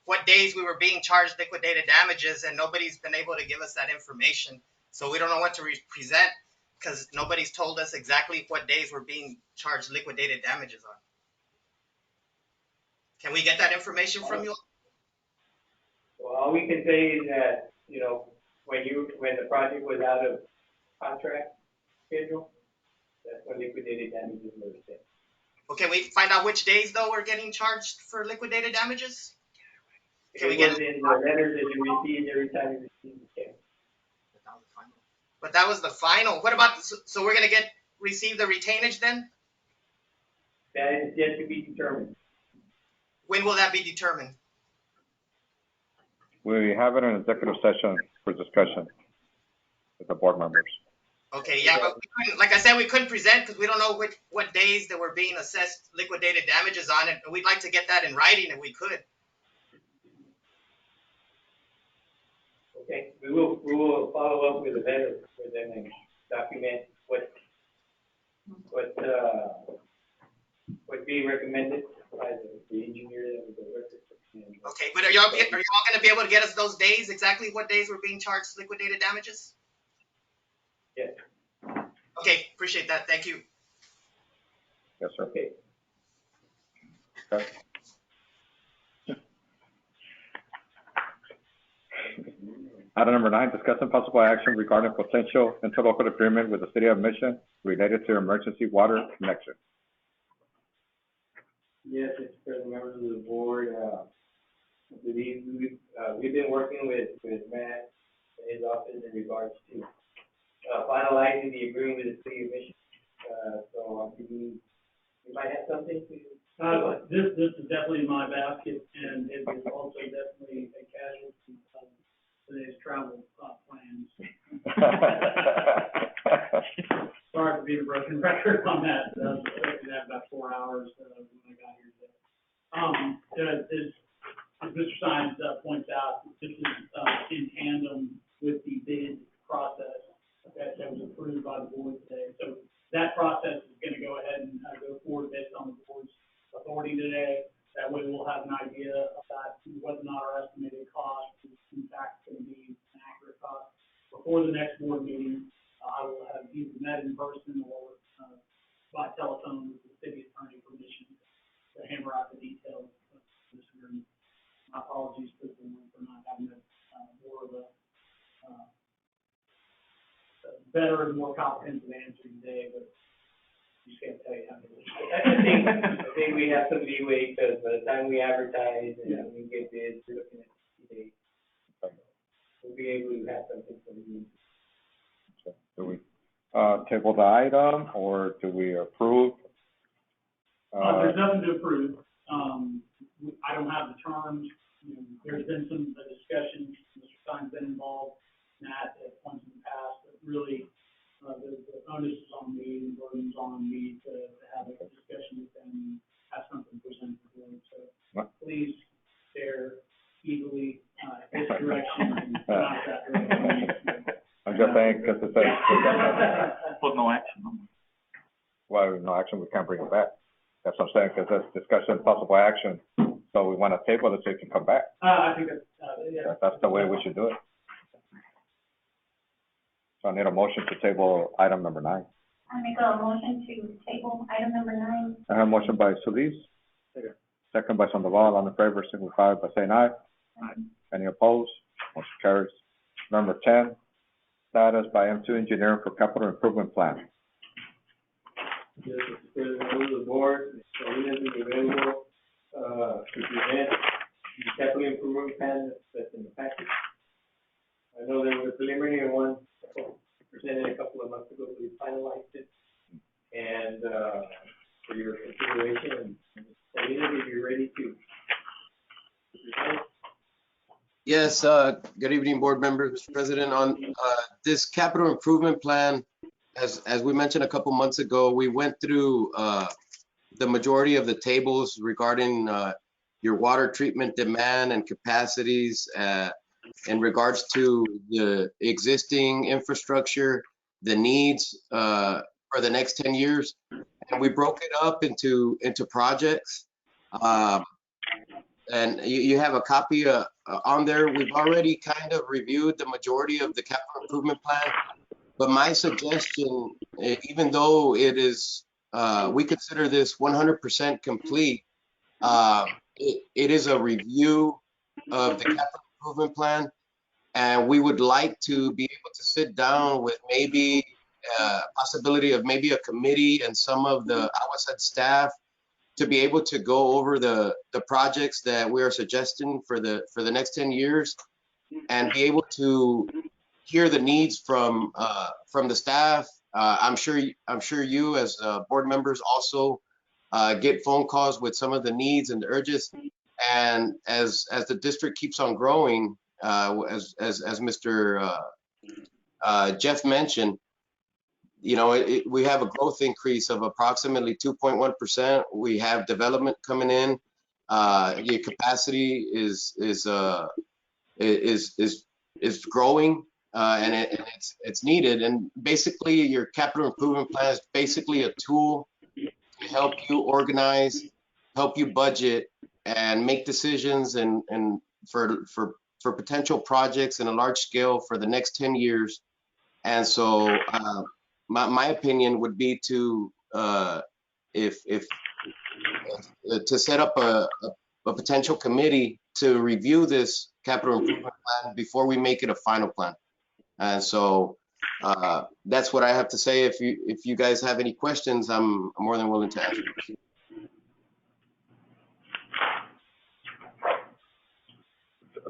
what days we were being charged liquidated damages, and nobody's been able to give us that information. So we don't know what to present because nobody's told us exactly what days we're being charged liquidated damages on. Can we get that information from you? Well, all we can say is that, when the project was out of contract schedule, that's when liquidated damages were set. Well, can we find out which days, though, we're getting charged for liquidated damages? It was in the letters that you received every time you received the check. But that was the final. What about, so we're going to receive the retainage then? That is yet to be determined. When will that be determined? we have it in executive session for discussion with the board members. Okay, yeah, but we couldn't, like I said, we couldn't present because we don't know what days that were being assessed liquidated damages on it. We'd like to get that in writing if we could. Okay, we will follow up with a letter for them and document what's being recommended by the engineer that was the record. Okay, but are y'all going to be able to get us those days, exactly what days we're being charged liquidated damages? Yes. Okay, appreciate that. Thank you. Yes, sir. Okay. Okay. Item number 9, discuss possible action regarding potential interlocal agreement with the City of Mission related to emergency water connection. Yes, Mr. President, members of the board, we've been working with Matt and his office in regards to finalizing the agreement with the City of Mission. So I believe you might have something to. This is definitely my basket, and it is also definitely a casualty of today's travel plans. Sorry to be a broken record on that. I expected that about 4 hours when I got here today. As Mr. Sines points out, this is in tandem with the bid process that was approved by the board today. So that process is going to go ahead and go forward based on the board's authority today. That way we'll have an idea about whether or not our estimated cost is in fact going to be an accurate cost. Before the next board meeting, I will have either met in person or by telephone with the city attorney permission to hammer out the details of this agreement. My apologies to the board for not having more of a better and more comprehensive answer today, but just can't tell you how to do it. I think we have some leeway because by the time we advertise and we get bids, we're looking at 60 days. We'll be able to have something for you. Do we table the item, or do we approve? There's nothing to approve. I don't have the terms there's been some discussion, Mr. Stein's been involved in that at points in the past, but really, the onus is on me and the burden is on me to have a discussion with them and have something presented to them. So please stare eagerly this direction and not that direction. I'm just saying, because it says, Put no action. well, no action, we can't bring it back. That's what I'm saying, because that's discussion, possible action. So we want to table it so it can come back. I think that's, yeah. That's the way we should do it. So I need a motion to table item number 9. I make a motion to table item number 9. I have a motion by Solis. Second by Sandoval. All in favor, signify by saying aye. Aye. Any opposed? Motion carries. Number 10, status by M2 Engineering for Capital Improvement Plan. Yes, Mr. President, members of the board, Mr. Salinas is available, to present the capital improvement plan that's in the package. I know there was a preliminary one presented a couple of months ago, we finalized it. And, for your consideration, and Mr. Salinas, if you're ready to present. Yes, good evening, board members, Mr. President. On this capital improvement plan, as we mentioned a couple months ago, we went through the majority of the tables regarding your water treatment demand and capacities in regards to the existing infrastructure, the needs for the next 10 years. And we broke it up into projects. And you have a copy on there. We've already kind of reviewed the majority of the capital improvement plan. But my suggestion, even though it is, we consider this 100% complete, it is a review of the capital improvement plan. And we would like to be able to sit down with maybe possibility of maybe a committee and some of the AGUA staff to be able to go over the projects that we are suggesting for the next 10 years and be able to hear the needs from the staff. I'm sure you as board members also get phone calls with some of the needs and the urges. And as the district keeps on growing, as Mr. Jeff mentioned, you know, we have a growth increase of approximately 2.1%. We have development coming in. Your capacity is growing, and it's needed. And basically, your capital improvement plan is basically a tool to help you organize, help you budget, and make decisions and for potential projects in a large scale for the next 10 years. And so my opinion would be to to set up a potential committee to review this capital improvement plan before we make it a final plan. And so that's what I have to say. If you guys have any questions, I'm more than willing to answer.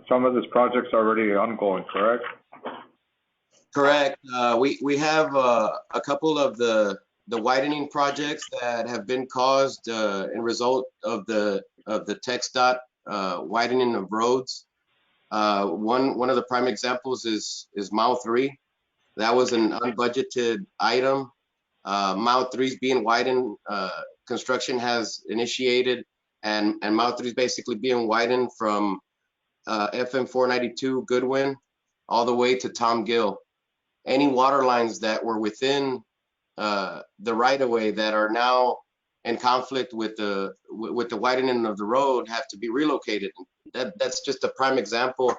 Some of these projects are already ongoing, correct? Correct. We have a couple of the widening projects that have been caused in result of the TxDOT widening of roads. One of the prime examples is Mile 3. That was an unbudgeted item. Mile 3 is being widened. Construction has initiated, and Mile 3 is basically being widened from FM 492 Goodwin all the way to Tom Gill. Any water lines that were within the right-of-way that are now in conflict with the widening of the road have to be relocated. That's just a prime example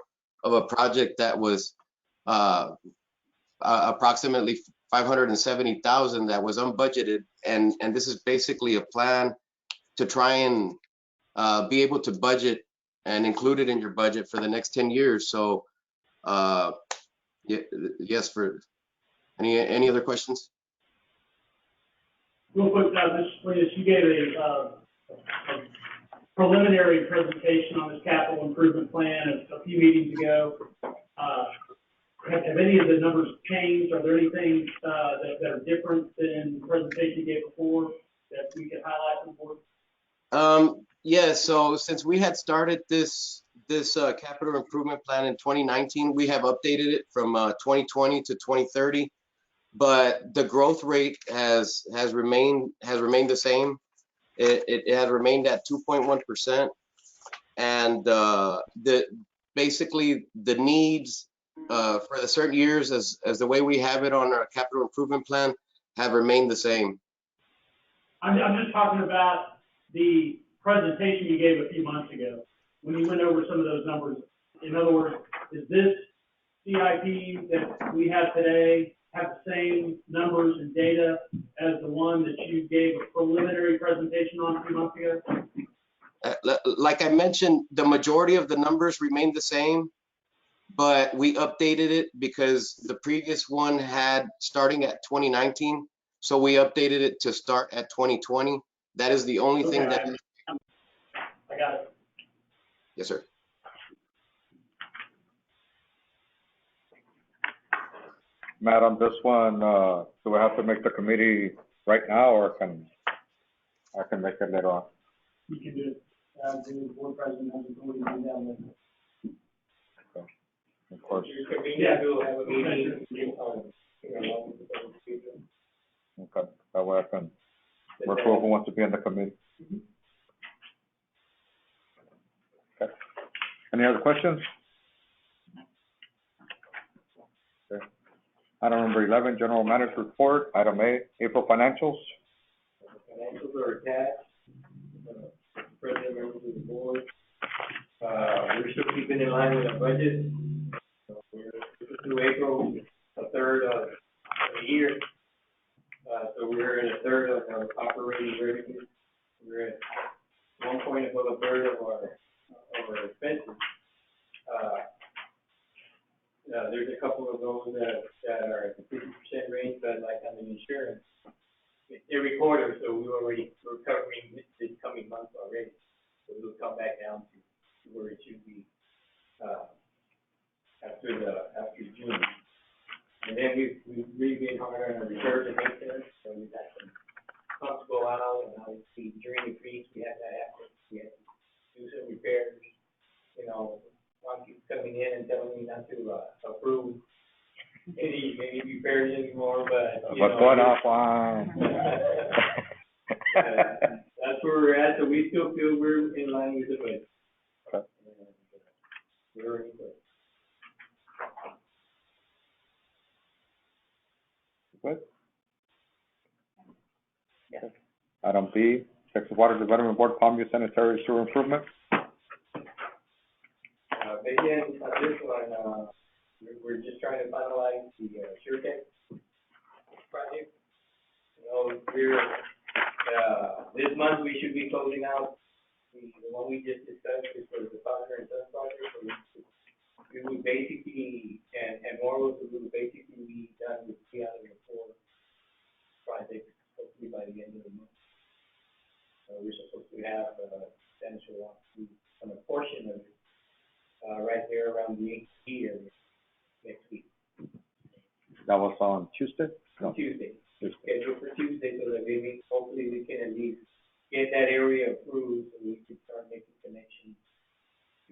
of a project that was approximately $570,000 that was unbudgeted, and this is basically a plan to try and be able to budget and include it in your budget for the next 10 years. So yes, for any other questions? Real quick, Mr. Salinas, you gave a preliminary presentation on this capital improvement plan a few meetings ago. Have any of the numbers changed? Are there anything that are different than the presentation you gave before that we could highlight to the board? Yeah, so since we had started this this capital improvement plan in 2019. We have updated it from 2020 to 2030, but the growth rate has remained the same. It has remained at 2.1%, and basically the needs for the certain years, as the way we have it on our capital improvement plan, have remained the same. I'm just talking about the presentation you gave a few months ago, when you went over some of those numbers. In other words, is this CIP that we have today have the same numbers and data as the one that you gave a preliminary presentation on a few months ago? Like I mentioned, the majority of the numbers remain the same, but we updated it because the previous one had starting at 2019. So we updated it to start at 2020. That is the only thing that. I got it. Yes, sir. Madam, this one, do we have to make the committee right now, or I can make it later on? You can do it. The board president has authority to do that later. Okay. Of course. Yeah, we'll have a meeting. Okay, that way I can work whoever wants to be on the committee. Okay. Any other questions? Okay. Item number 11, General Manager's Report. Item A, April financials. Financials are attached. President, members of the board. We're still keeping in line with our budget. We're through April, a third of the year. So we're in a third of our operating revenue. We're at 1 point above a third of our expenses. There's a couple of those that are at the 50% range, but like on the insurance, every quarter, so we're covering this coming month already. So it'll come back down to where it should be after June. And then we've really been hard on our repairs and maintenance. So we've got some pumps go out, and obviously during the freeze we had that happen. We had to do some repairs. You know, one keeps coming in and telling me not to approve any repairs anymore, but What's going on? That's where we're at. So we still feel we're in line with the budget. Okay. We're in good. Good. Okay. Item B, Texas Water Development Board, Palmview Sanitary Sewer Improvement. Again, on this one, we're just trying to finalize the SureTech project. You know, this month we should be closing out the one we just discussed, which was the 507 project. So we would basically, and more was we would basically be done with 3 out of the 4 projects, hopefully by the end of the month. We're supposed to have substantial on a portion of it right there around the 8th area next week. That was on Tuesday? No. Tuesday. Scheduled for Tuesday, so that hopefully we can at least get that area approved, so we can start making connections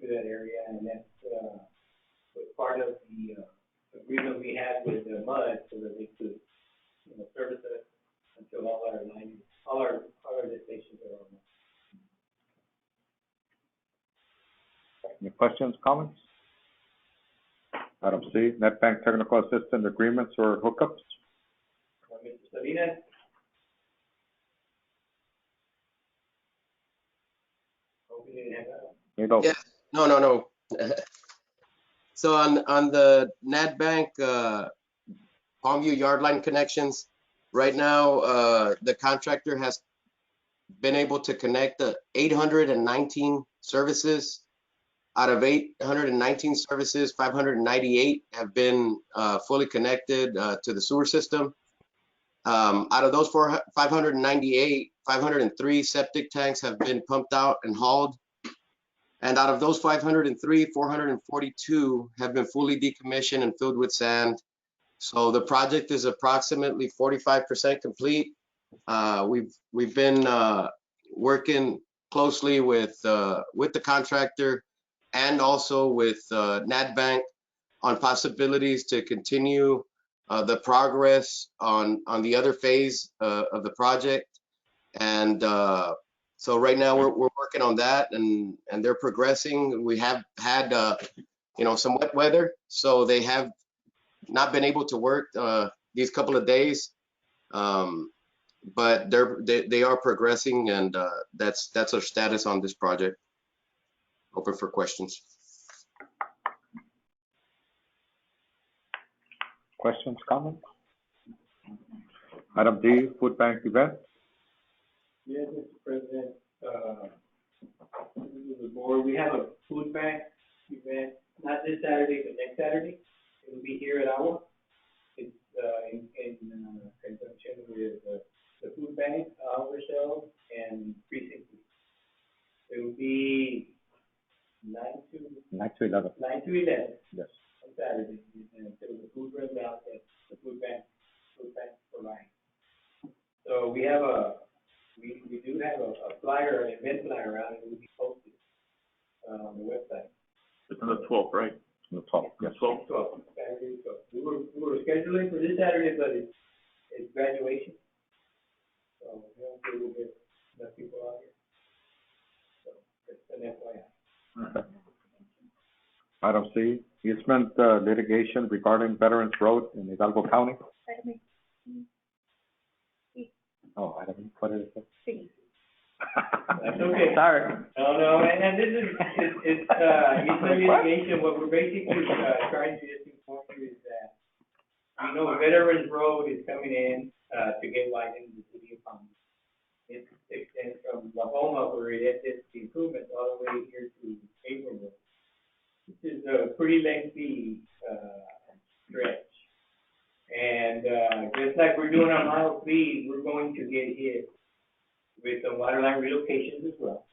to that area. And that's was part of the agreement we had with the MUD, so that they could, service us until all our stations are on. Any questions, comments? Item C, Net Bank Technical Assistance Agreements or hookups. Mr. Salinas? Hope you didn't have that. Here you go. Yeah, no. So on the Nat Bank Palmview yard line connections, right now the contractor has been able to connect 819 services. Out of 819 services, 598 have been fully connected to the sewer system. Out of those 598, 503 septic tanks have been pumped out and hauled. And out of those 503, 442 have been fully decommissioned and filled with sand. So the project is approximately 45% complete. We've been working closely with the contractor and also with NatBank on possibilities to continue the progress on the other phase of the project. And so right now we're working on that, and they're progressing. We have had some wet weather, so they have not been able to work these couple of days, but they are progressing, and that's our status on this project. Open for questions. Questions, comments? Item D, food bank event. Yes, Mr. President, members of the board, we have a food bank event, not this Saturday, but next Saturday. It will be here at AGUA. It's in conjunction with the food bank, ourselves, and precinct. It will be 9 to 11. Yes. On Saturday, and so the food runs out that the food bank provides. So we have we do have a flyer, an event flyer out, and it will be posted on the website. It's on the 12th, right? On the 12th, yes. 12th, Saturday. So we were scheduling for this Saturday, but it's graduation. So we don't think we'll get enough people out here. So it's an FYI. Okay. Item C, easement litigation regarding Veterans Road in Hidalgo County. Oh, I don't know what it is. That's okay. Sorry. No, and this is, it's litigation. What we're basically trying to just inform you is that, Veterans Road is coming in to get widened in the City of Palmview. It extends from La Homa, where it is the improvements, all the way here to April Road. This is a pretty lengthy stretch. And just like we're doing on Mile 3, we're going to get hit with some waterline relocations as well.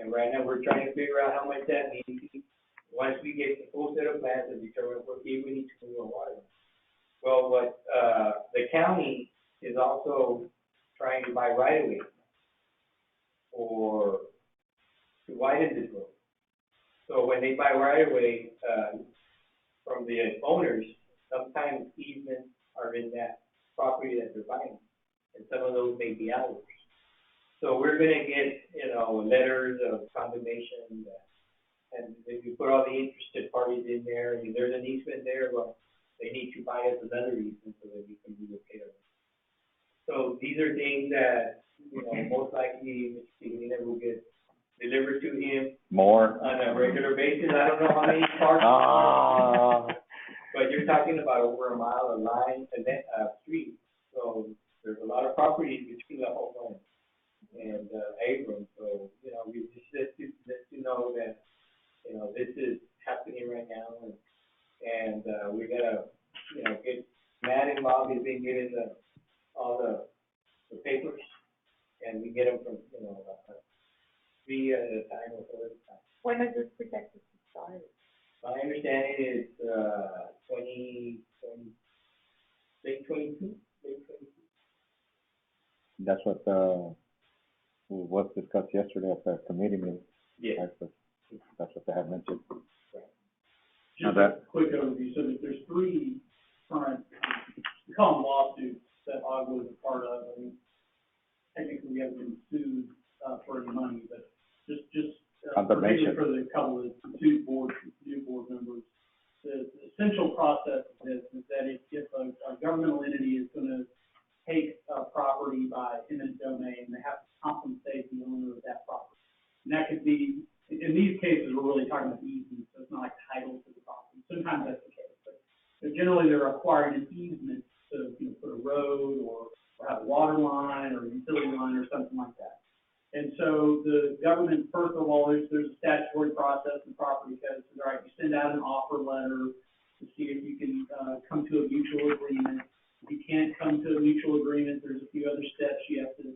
And right now we're trying to figure out how much that means. Once we get the full set of plans and determine what we need to move on waterline. Well, what the county is also trying to buy right away to widen this road. So when they buy right away from the owners, sometimes easements are in that property that they're buying, and some of those may be ours. So we're going to get, letters of condemnation, and if you put all the interested parties in there, and there's an easement there, well, they need to buy us another easement so that we can relocate it. So these are things that, most likely Mr. Tigrina will get delivered to him More on a regular basis. I don't know how many parts. But you're talking about over a mile of line and then street. So there's a lot of properties between La Homa and Abram. So, we just let you know that, this is happening right now. And we gotta, get Matt involved. He's been getting all the papers, and we get them from, 3 at a time or 4 at a time. When is this projected to start? My understanding is, 2020, late 22. That's what was discussed yesterday at the committee meeting. Yeah. That's what they had mentioned. Just a quick overview. So there's 3 current, we call them lawsuits that AGUA is a part of. I mean, technically we haven't been sued for any money, but just particularly for the couple of new board members. The essential process of this is that if a governmental entity is going to take property by eminent domain, they have to compensate the owner of that property. And that could be, in these cases, we're really talking about easements, so it's not like title to the property. Sometimes that's the case, but generally they're acquiring an easement to put a road or have a water line or a utility line or something like that. And so the government, first of all, there's a statutory process in property code. So, all right, you send out an offer letter to see if you can come to a mutual agreement. If you can't come to a mutual agreement, there's a few other steps you have to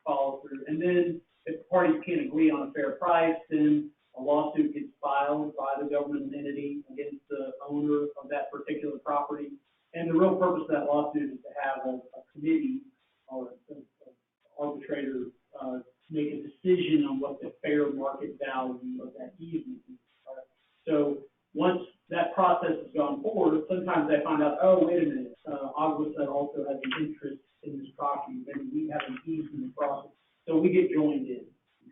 follow through. And then if the parties can't agree on a fair price, then a lawsuit gets filed by the government entity against the owner of that particular property. And the real purpose of that lawsuit is to have a committee or an arbitrator make a decision on what the fair market value of that easement is. times they find out, oh, wait a minute, AGUA also has an interest in this property, and we have an easement across it. So we get joined in,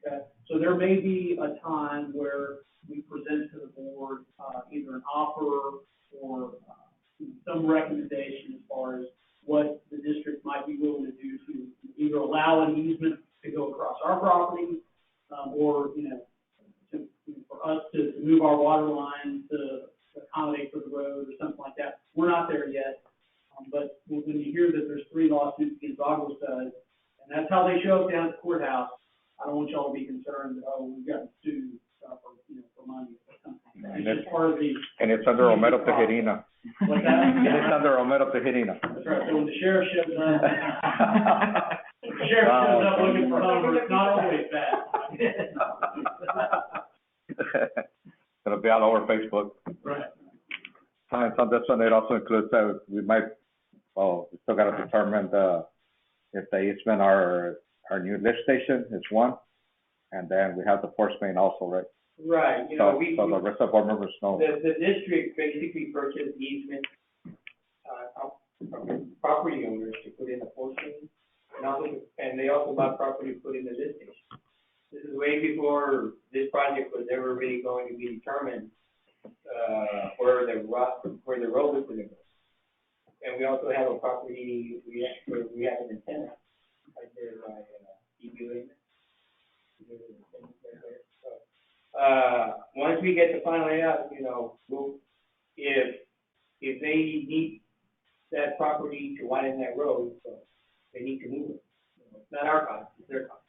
okay? So there may be a time where we present to the board, either an offer or, some recommendation as far as what the district might be willing to do to either allow an easement to go across our property, or, for us to move our water line to accommodate for the road or something like that. We're not there yet, but when you hear that there's 3 lawsuits against AGUA, and that's how they show up down at the courthouse, I don't want y'all to be concerned, we've got sued for money or something. And It's just part of the. And it's under Romero Tejerina. What's that? And it's under Romero Tejerina. That's right, so when the sheriff shows up, the sheriff shows up looking for numbers, it's not always bad. It'll be all over Facebook. Right. Times on this one, it also includes that we still gotta determine if the easement our new lift station is one. And then we have the force main also, right? Right, So the rest of our members know. the district basically purchased easement, from property owners to put in a portion, and they also bought property to put in the lift station. This is way before this project was ever really going to be determined, where the road was going to go. And we also have a property, we have an antenna right there by, EBU. Once we get the final layout, if they need that property to widen that road, so they need to move it. It's not our cost, it's their cost.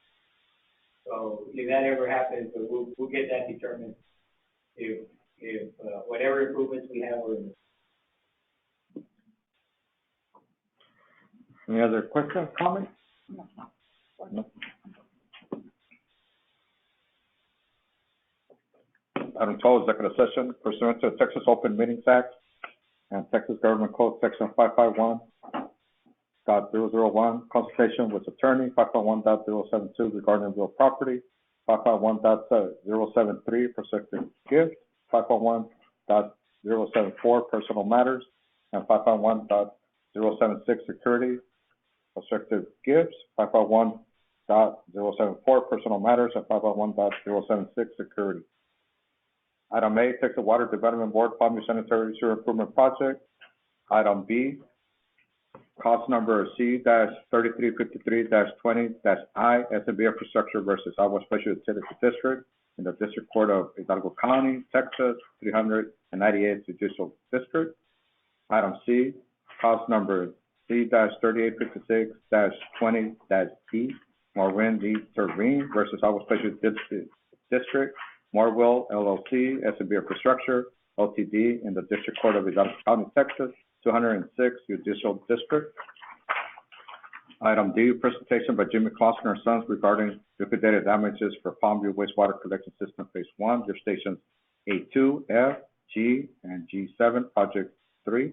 So if that ever happens, we'll get that determined. If whatever improvements we have are in. Any other questions, comments? No. Item 12, executive session pursuant to Texas Open Meetings Act and Texas Government Code Section 551.001, consultation with attorney, 551.072 regarding real property, 551.073 prospective gift, 551.074 personal matters, and 551.076 security prospective gifts, 551.074 personal matters, and 551.076 security. Item A, Texas Water Development Board, Palmview Sanitary Sewer Improvement Project. Item B, cost number C-3353-20-I, S&B Infrastructure versus AGUA Special Utility District in the District Court of Hidalgo County, Texas, 398th Judicial District. Item C, cost number C-3856-20-D, Maureen D. Terveen versus AGUA Special District, Morville LLC, S&B Infrastructure, LTD, in the District Court of Hidalgo County, Texas, 206th Judicial District. Item D, presentation by Jimmy Clausen and Sons regarding liquidated damages for Palmview Wastewater Collection System Phase 1, lift stations A2, F, G, and G7, Project 3.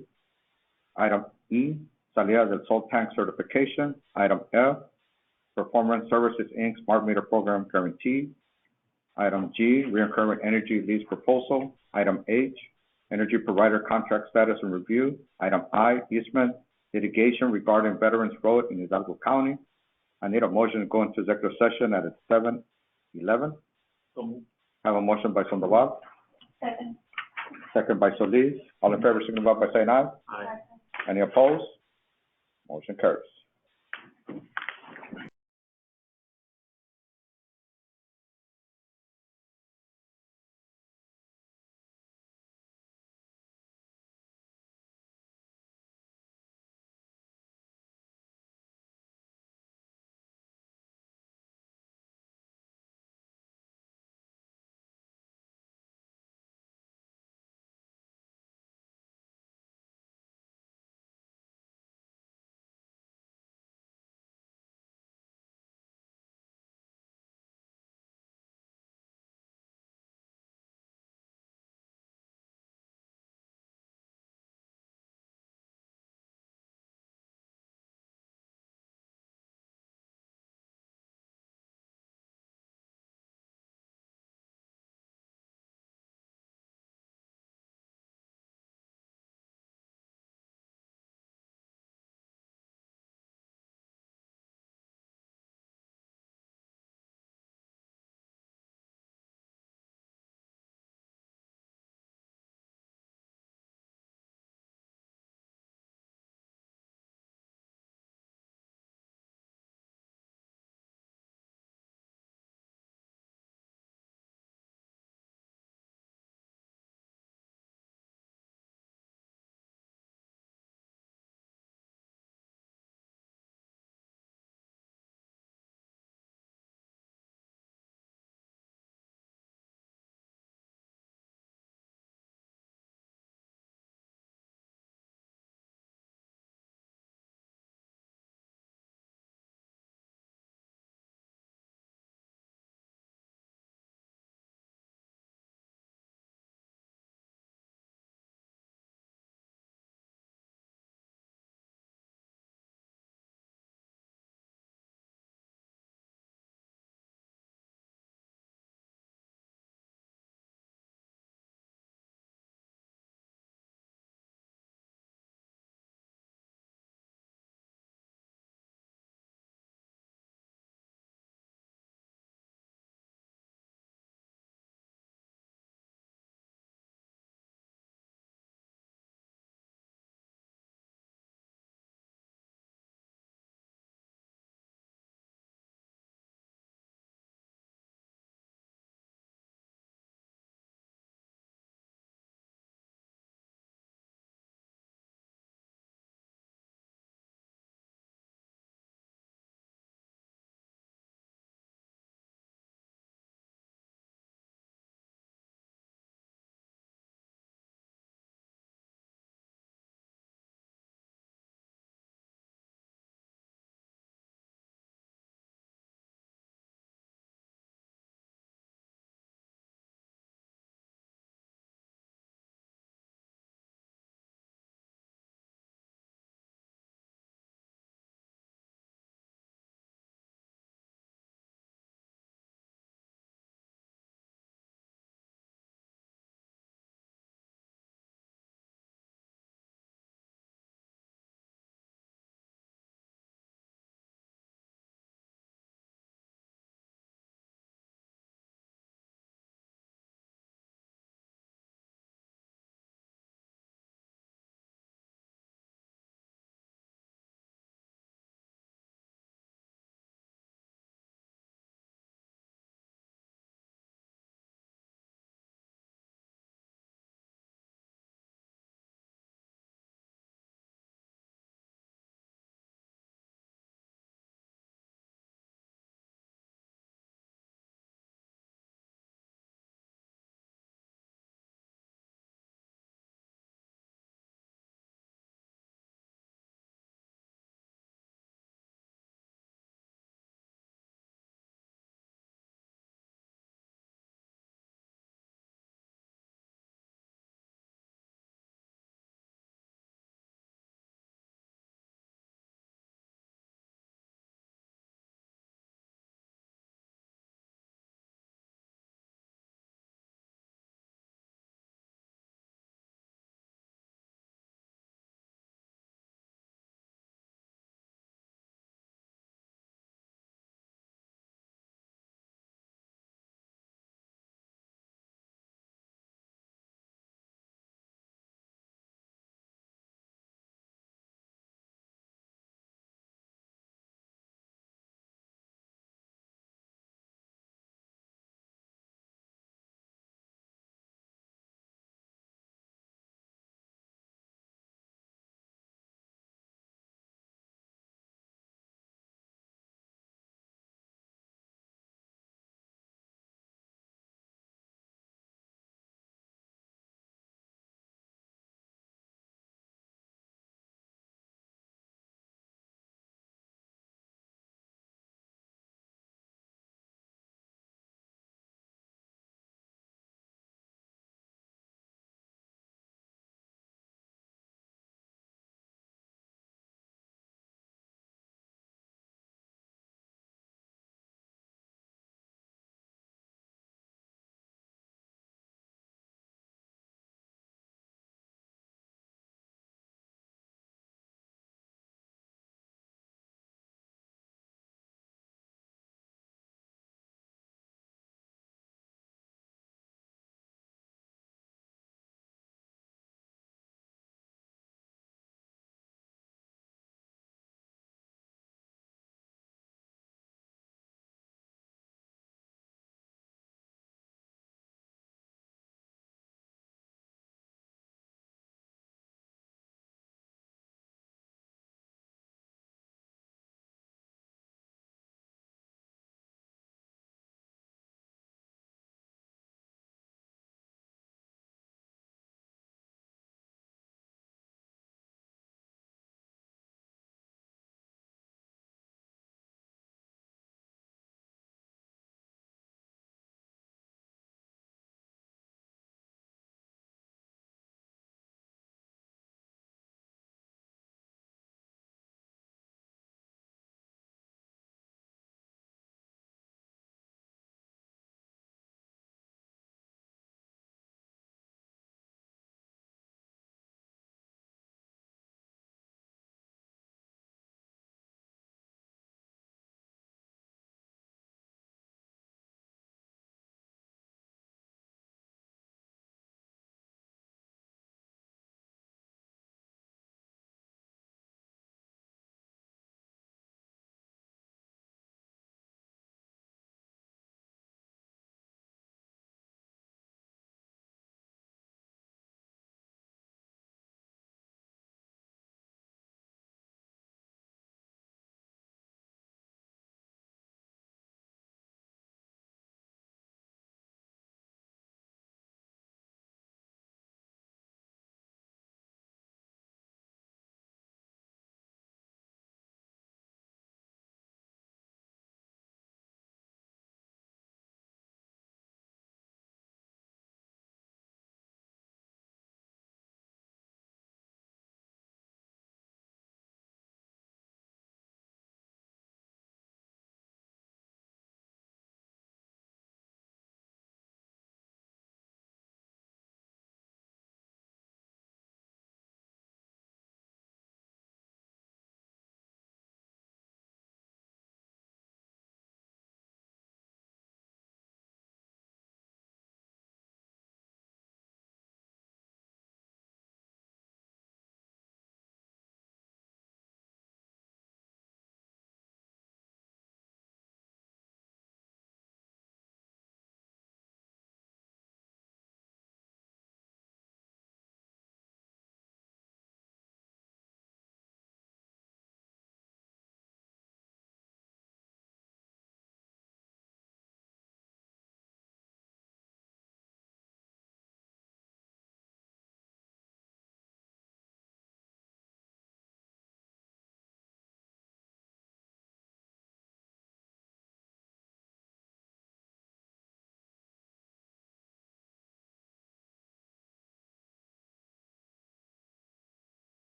Item E, Salida del Sol Tank Certification. Item F, Performance Services Inc. Smart Meter Program Guarantee. Item G, Recurrent Energy Lease Proposal. Item H, Energy Provider Contract Status and Review. Item I, Easement Litigation regarding Veterans Road in Hidalgo County. I need a motion to go into executive session at 7:11. Have a motion by Sandoval. Second. Second by Solis. All in favor, signify by saying aye. Aye. Any opposed? Motion carries.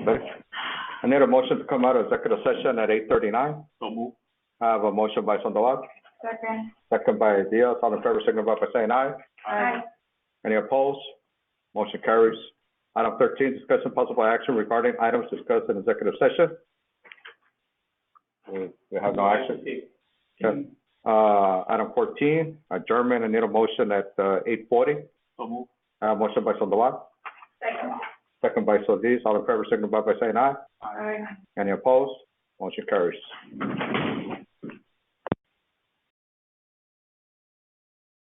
Okay. I need a motion to come out of executive session at 8:39. So move. I have a motion by Sandoval, Second. second by Diaz. All in favor, signify by saying aye. Aye. Any opposed? Motion carries. Item 13, discussion possible action regarding items discussed in executive session. We have no action. Okay. Item 14, adjournment. I need a motion at 8:40. So move. Motion by Sandoval, Second. second by Solis. All in favor, signify by saying aye. Aye. Any opposed? Motion carries.